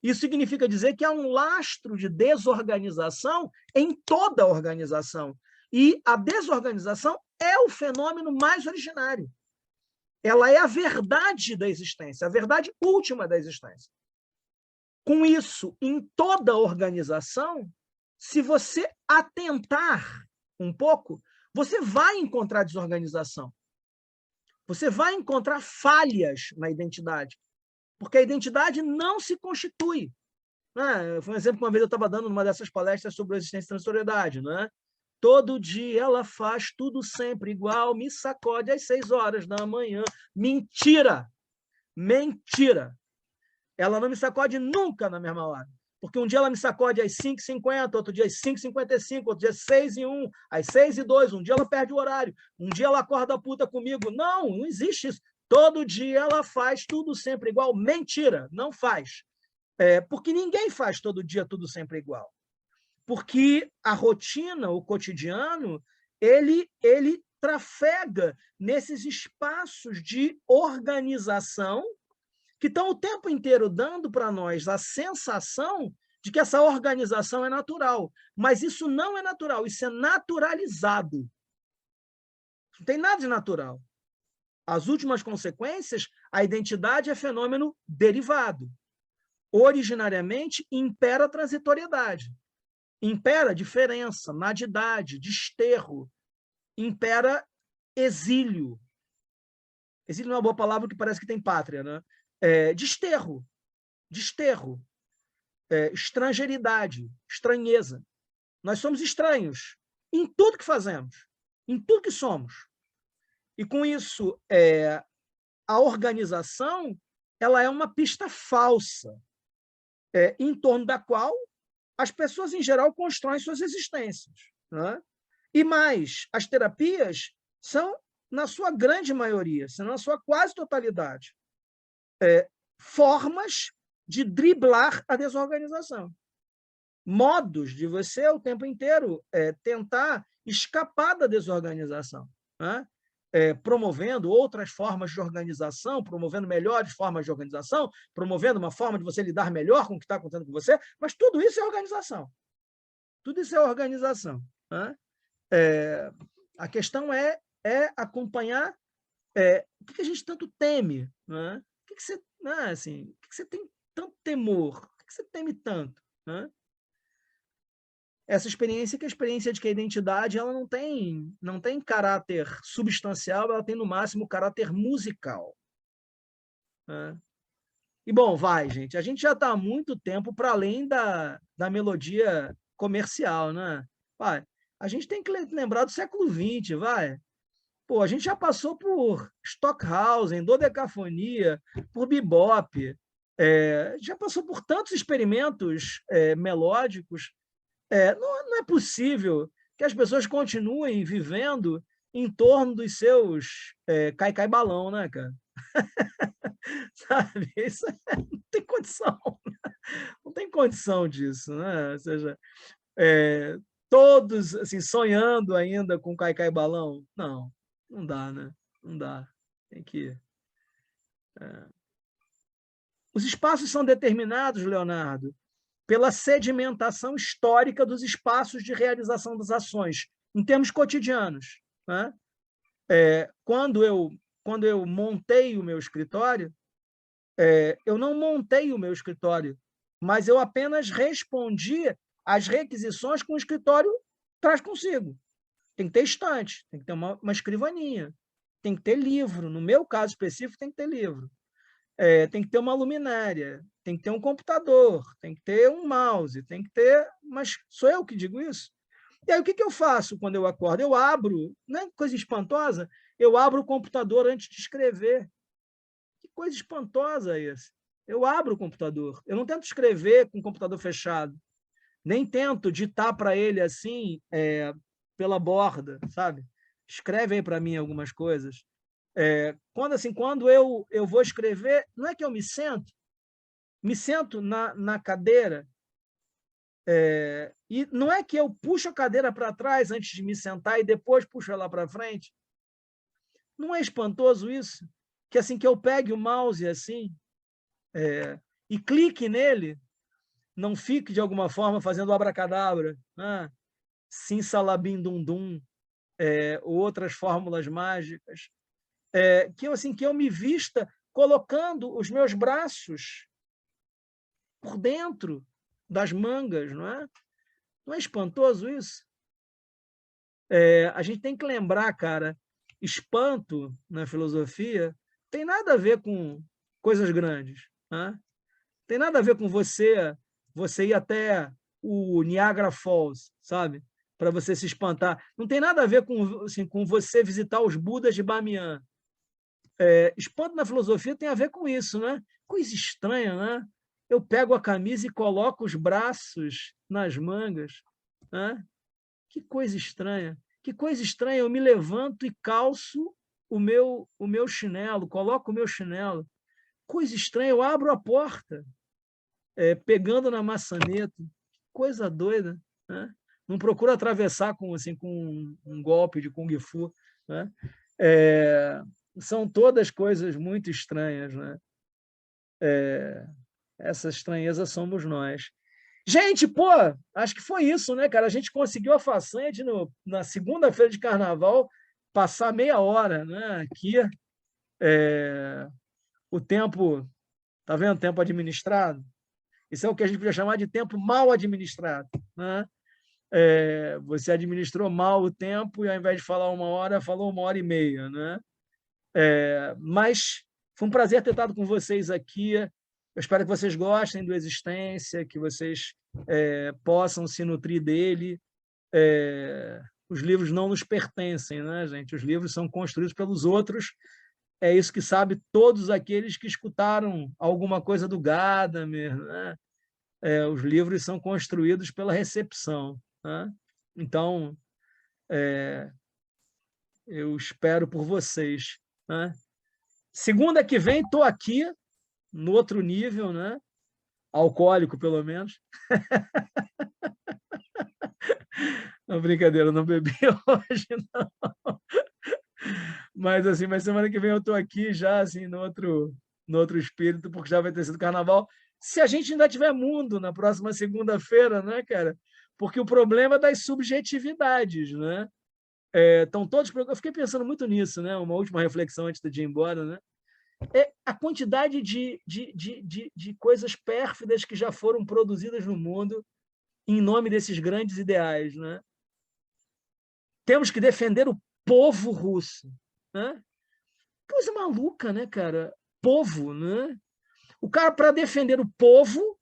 Isso significa dizer que há um lastro de desorganização em toda a organização. E a desorganização é o fenômeno mais originário. Ela é a verdade da existência, a verdade última da existência. Com isso, em toda a organização, se você atentar um pouco, você vai encontrar desorganização. Você vai encontrar falhas na identidade, porque a identidade não se constitui. Foi um exemplo que uma vez eu estava dando numa dessas palestras sobre a existência e transitoriedade. Todo dia ela faz tudo sempre igual, me sacode às 6 horas da manhã. Mentira! Mentira! Ela não me sacode nunca na mesma hora. Porque um dia ela me sacode às 5h50, outro dia às 5h55, outro dia às 6h01, às 6h02. Um dia ela perde o horário, um dia ela acorda puta comigo. Não, não existe isso. Todo dia ela faz tudo sempre igual. Mentira, não faz. Porque ninguém faz todo dia tudo sempre igual. Porque a rotina, o cotidiano, ele trafega nesses espaços de organização que estão o tempo inteiro dando para nós a sensação de que essa organização é natural. Mas isso não é natural, isso é naturalizado. Não tem nada de natural. As últimas consequências, a identidade é fenômeno derivado. Originariamente, impera a transitoriedade. Impera diferença, nadidade, desterro. Impera exílio. Exílio não é uma boa palavra porque parece que tem pátria, né? Desterro, estrangeiridade, estranheza. Nós somos estranhos em tudo que fazemos, em tudo que somos. E, com isso, a organização ela é uma pista falsa, em torno da qual as pessoas, em geral, constroem suas existências. Né? E mais, as terapias são, na sua grande maioria, se não na sua quase totalidade, formas de driblar a desorganização. Modos de você, o tempo inteiro, tentar escapar da desorganização. Né? Promovendo outras formas de organização, promovendo melhores formas de organização, promovendo uma forma de você lidar melhor com o que está acontecendo com você, mas tudo isso é organização. Tudo isso é organização. Né? A questão é acompanhar o que a gente tanto teme. Né? O que você, assim, o que você tem tanto temor? O que você teme tanto? Né? Essa experiência, que é a experiência de que a identidade ela não tem caráter substancial, ela tem, no máximo, caráter musical. Né? E, bom, gente, a gente já está há muito tempo para além da melodia comercial. Né? Vai, a gente tem que lembrar do século XX, vai. Pô, a gente já passou por Stockhausen, dodecafonia, por bebop, já passou por tantos experimentos melódicos. Não é possível que as pessoas continuem vivendo em torno dos seus cai-cai-balão, né, cara? Sabe? Isso não tem condição. Não tem condição disso, né? Ou seja, todos assim, sonhando ainda com cai-cai-balão. Não dá, né? Não dá. Tem que... Os espaços são determinados, Leonardo, pela sedimentação histórica dos espaços de realização das ações, em termos cotidianos. Né? Quando eu montei o meu escritório, eu não montei o meu escritório, mas eu apenas respondi às requisições que o escritório traz consigo. Tem que ter estante, tem que ter uma escrivaninha, tem que ter livro. No meu caso específico, tem que ter livro. Tem que ter uma luminária, tem que ter um computador, tem que ter um mouse, tem que ter... Mas sou eu que digo isso? E aí, o que eu faço quando eu acordo? Eu abro, não é coisa espantosa? Eu abro o computador antes de escrever. Que coisa espantosa é essa? Eu abro o computador. Eu não tento escrever com o computador fechado. Nem tento ditar para ele assim, pela borda, sabe? Escreve aí para mim algumas coisas. Quando eu vou escrever, não é que eu me sento na cadeira, e não é que eu puxo a cadeira para trás antes de me sentar e depois puxo ela para frente. Não é espantoso isso? Que assim que eu pegue o mouse assim, e clique nele, não fique de alguma forma fazendo abracadabra, sim salabim dum dum, outras fórmulas mágicas. Que eu me vista colocando os meus braços por dentro das mangas, não é? Não é espantoso isso? A gente tem que lembrar, cara, espanto na filosofia tem nada a ver com coisas grandes, né? Tem nada a ver com você ir até o Niagara Falls, sabe? Para você se espantar. Não tem nada a ver com, assim, com você visitar os Budas de Bamiyan. Espanto na filosofia tem a ver com isso, né? Coisa estranha, né? Eu pego a camisa e coloco os braços nas mangas, né? Que coisa estranha. Que coisa estranha. Eu me levanto e calço o meu chinelo, coloco o meu chinelo. Coisa estranha. Eu abro a porta, pegando na maçaneta. Coisa doida, né? Não procura atravessar com um golpe de Kung Fu, né? São todas coisas muito estranhas, né? Essa estranheza somos nós. Gente, pô, acho que foi isso, né, cara? A gente conseguiu a façanha de, na segunda-feira de carnaval, passar meia hora, né? Aqui, o tempo, tá vendo? Tempo administrado. Isso é o que a gente podia chamar de tempo mal administrado, né? Você administrou mal o tempo e, ao invés de falar uma hora, falou 1h30, né? Mas foi um prazer ter estado com vocês aqui. Eu espero que vocês gostem do Existência, que vocês possam se nutrir dele. Os livros não nos pertencem, né, gente? Os livros são construídos pelos outros. É isso que sabe todos aqueles que escutaram alguma coisa do Gadamer, né? Os livros são construídos pela recepção, né? Então, eu espero por vocês, né? Segunda que vem, estou aqui, no outro nível, né? Alcoólico, pelo menos. Não, brincadeira, não bebi hoje, não. Mas, assim, semana que vem eu estou aqui já, assim, no outro espírito, porque já vai ter sido carnaval. Se a gente ainda tiver mundo na próxima segunda-feira, né, cara? Porque o problema é das subjetividades, né? Estão todos... Eu fiquei pensando muito nisso, né? Uma última reflexão antes de ir embora, né? A quantidade de coisas pérfidas que já foram produzidas no mundo em nome desses grandes ideais, né? Temos que defender o povo russo, né? Coisa maluca, né, cara? Povo, né? O cara, para defender o povo,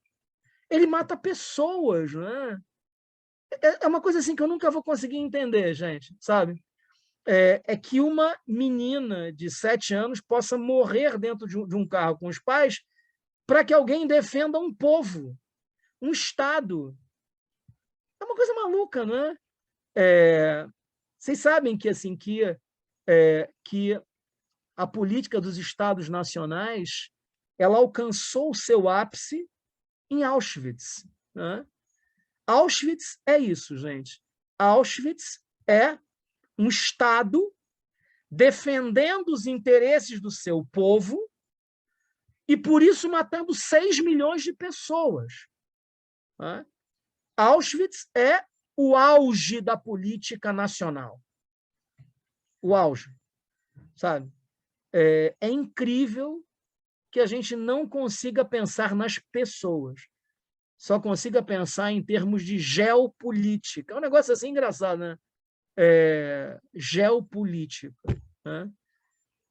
ele mata pessoas, né? É uma coisa assim que eu nunca vou conseguir entender, gente, sabe? Que uma menina de 7 anos possa morrer dentro de um carro com os pais para que alguém defenda um povo, um Estado. É uma coisa maluca, né? Vocês sabem que, assim, que a política dos Estados nacionais ela alcançou o seu ápice em Auschwitz, né? Auschwitz é isso, gente. Auschwitz é um Estado defendendo os interesses do seu povo e, por isso, matando 6 milhões de pessoas, né? Auschwitz é o auge da política nacional. O auge, sabe? É incrível que a gente não consiga pensar nas pessoas, só consiga pensar em termos de geopolítica. É um negócio assim engraçado, né? Geopolítica, né?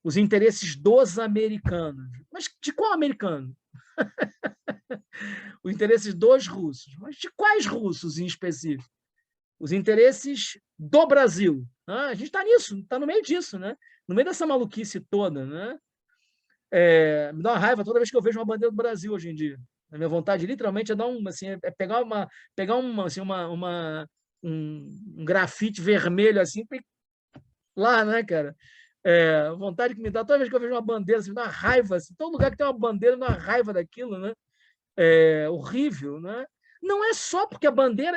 Os interesses dos americanos. Mas de qual americano? Os interesses dos russos. Mas de quais russos em específico? Os interesses do Brasil. A gente está nisso, está no meio disso, né? No meio dessa maluquice toda, né? Me dá uma raiva toda vez que eu vejo uma bandeira do Brasil hoje em dia. A minha vontade, literalmente, é dar assim, pegar assim, um grafite vermelho assim, lá, né, cara? Vontade que me dá toda vez que eu vejo uma bandeira, assim, me dá uma raiva. Assim, todo lugar que tem uma bandeira, me dá uma raiva daquilo, né? Horrível, né? Não é só porque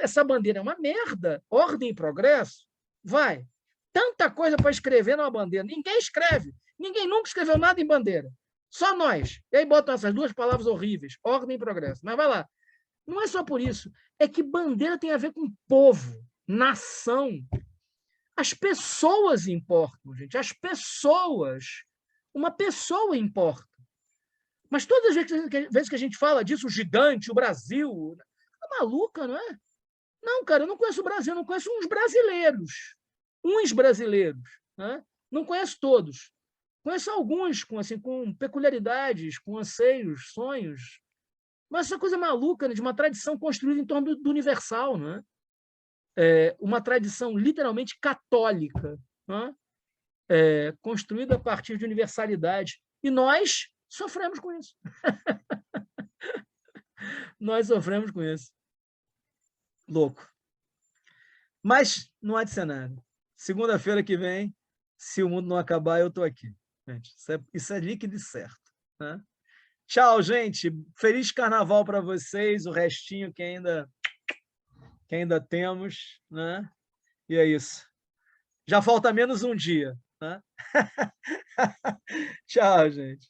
essa bandeira é uma merda, ordem e progresso, vai. Tanta coisa para escrever numa bandeira. Ninguém escreve. Ninguém nunca escreveu nada em bandeira. Só nós. E aí botam essas duas palavras horríveis, ordem e progresso. Mas vai lá. Não é só por isso. É que bandeira tem a ver com povo, nação. As pessoas importam, gente. As pessoas. Uma pessoa importa. Mas todas as vezes que a gente fala disso, o gigante, o Brasil, é maluca, não é? Não, cara, eu não conheço o Brasil, eu não conheço uns brasileiros. Né? Não conheço todos. Conheço alguns com, assim, com peculiaridades, com anseios, sonhos, mas essa coisa maluca, né, de uma tradição construída em torno do universal, né? Uma tradição literalmente católica, né? Construída a partir de universalidade. E nós sofremos com isso. Nós sofremos com isso. Louco. Mas não há de ser nada. Segunda-feira que vem, se o mundo não acabar, eu estou aqui. Gente, isso é líquido e certo. Né? Tchau, gente. Feliz carnaval para vocês, o restinho que ainda temos. Né? E é isso. Já falta menos um dia. Né? Tchau, gente.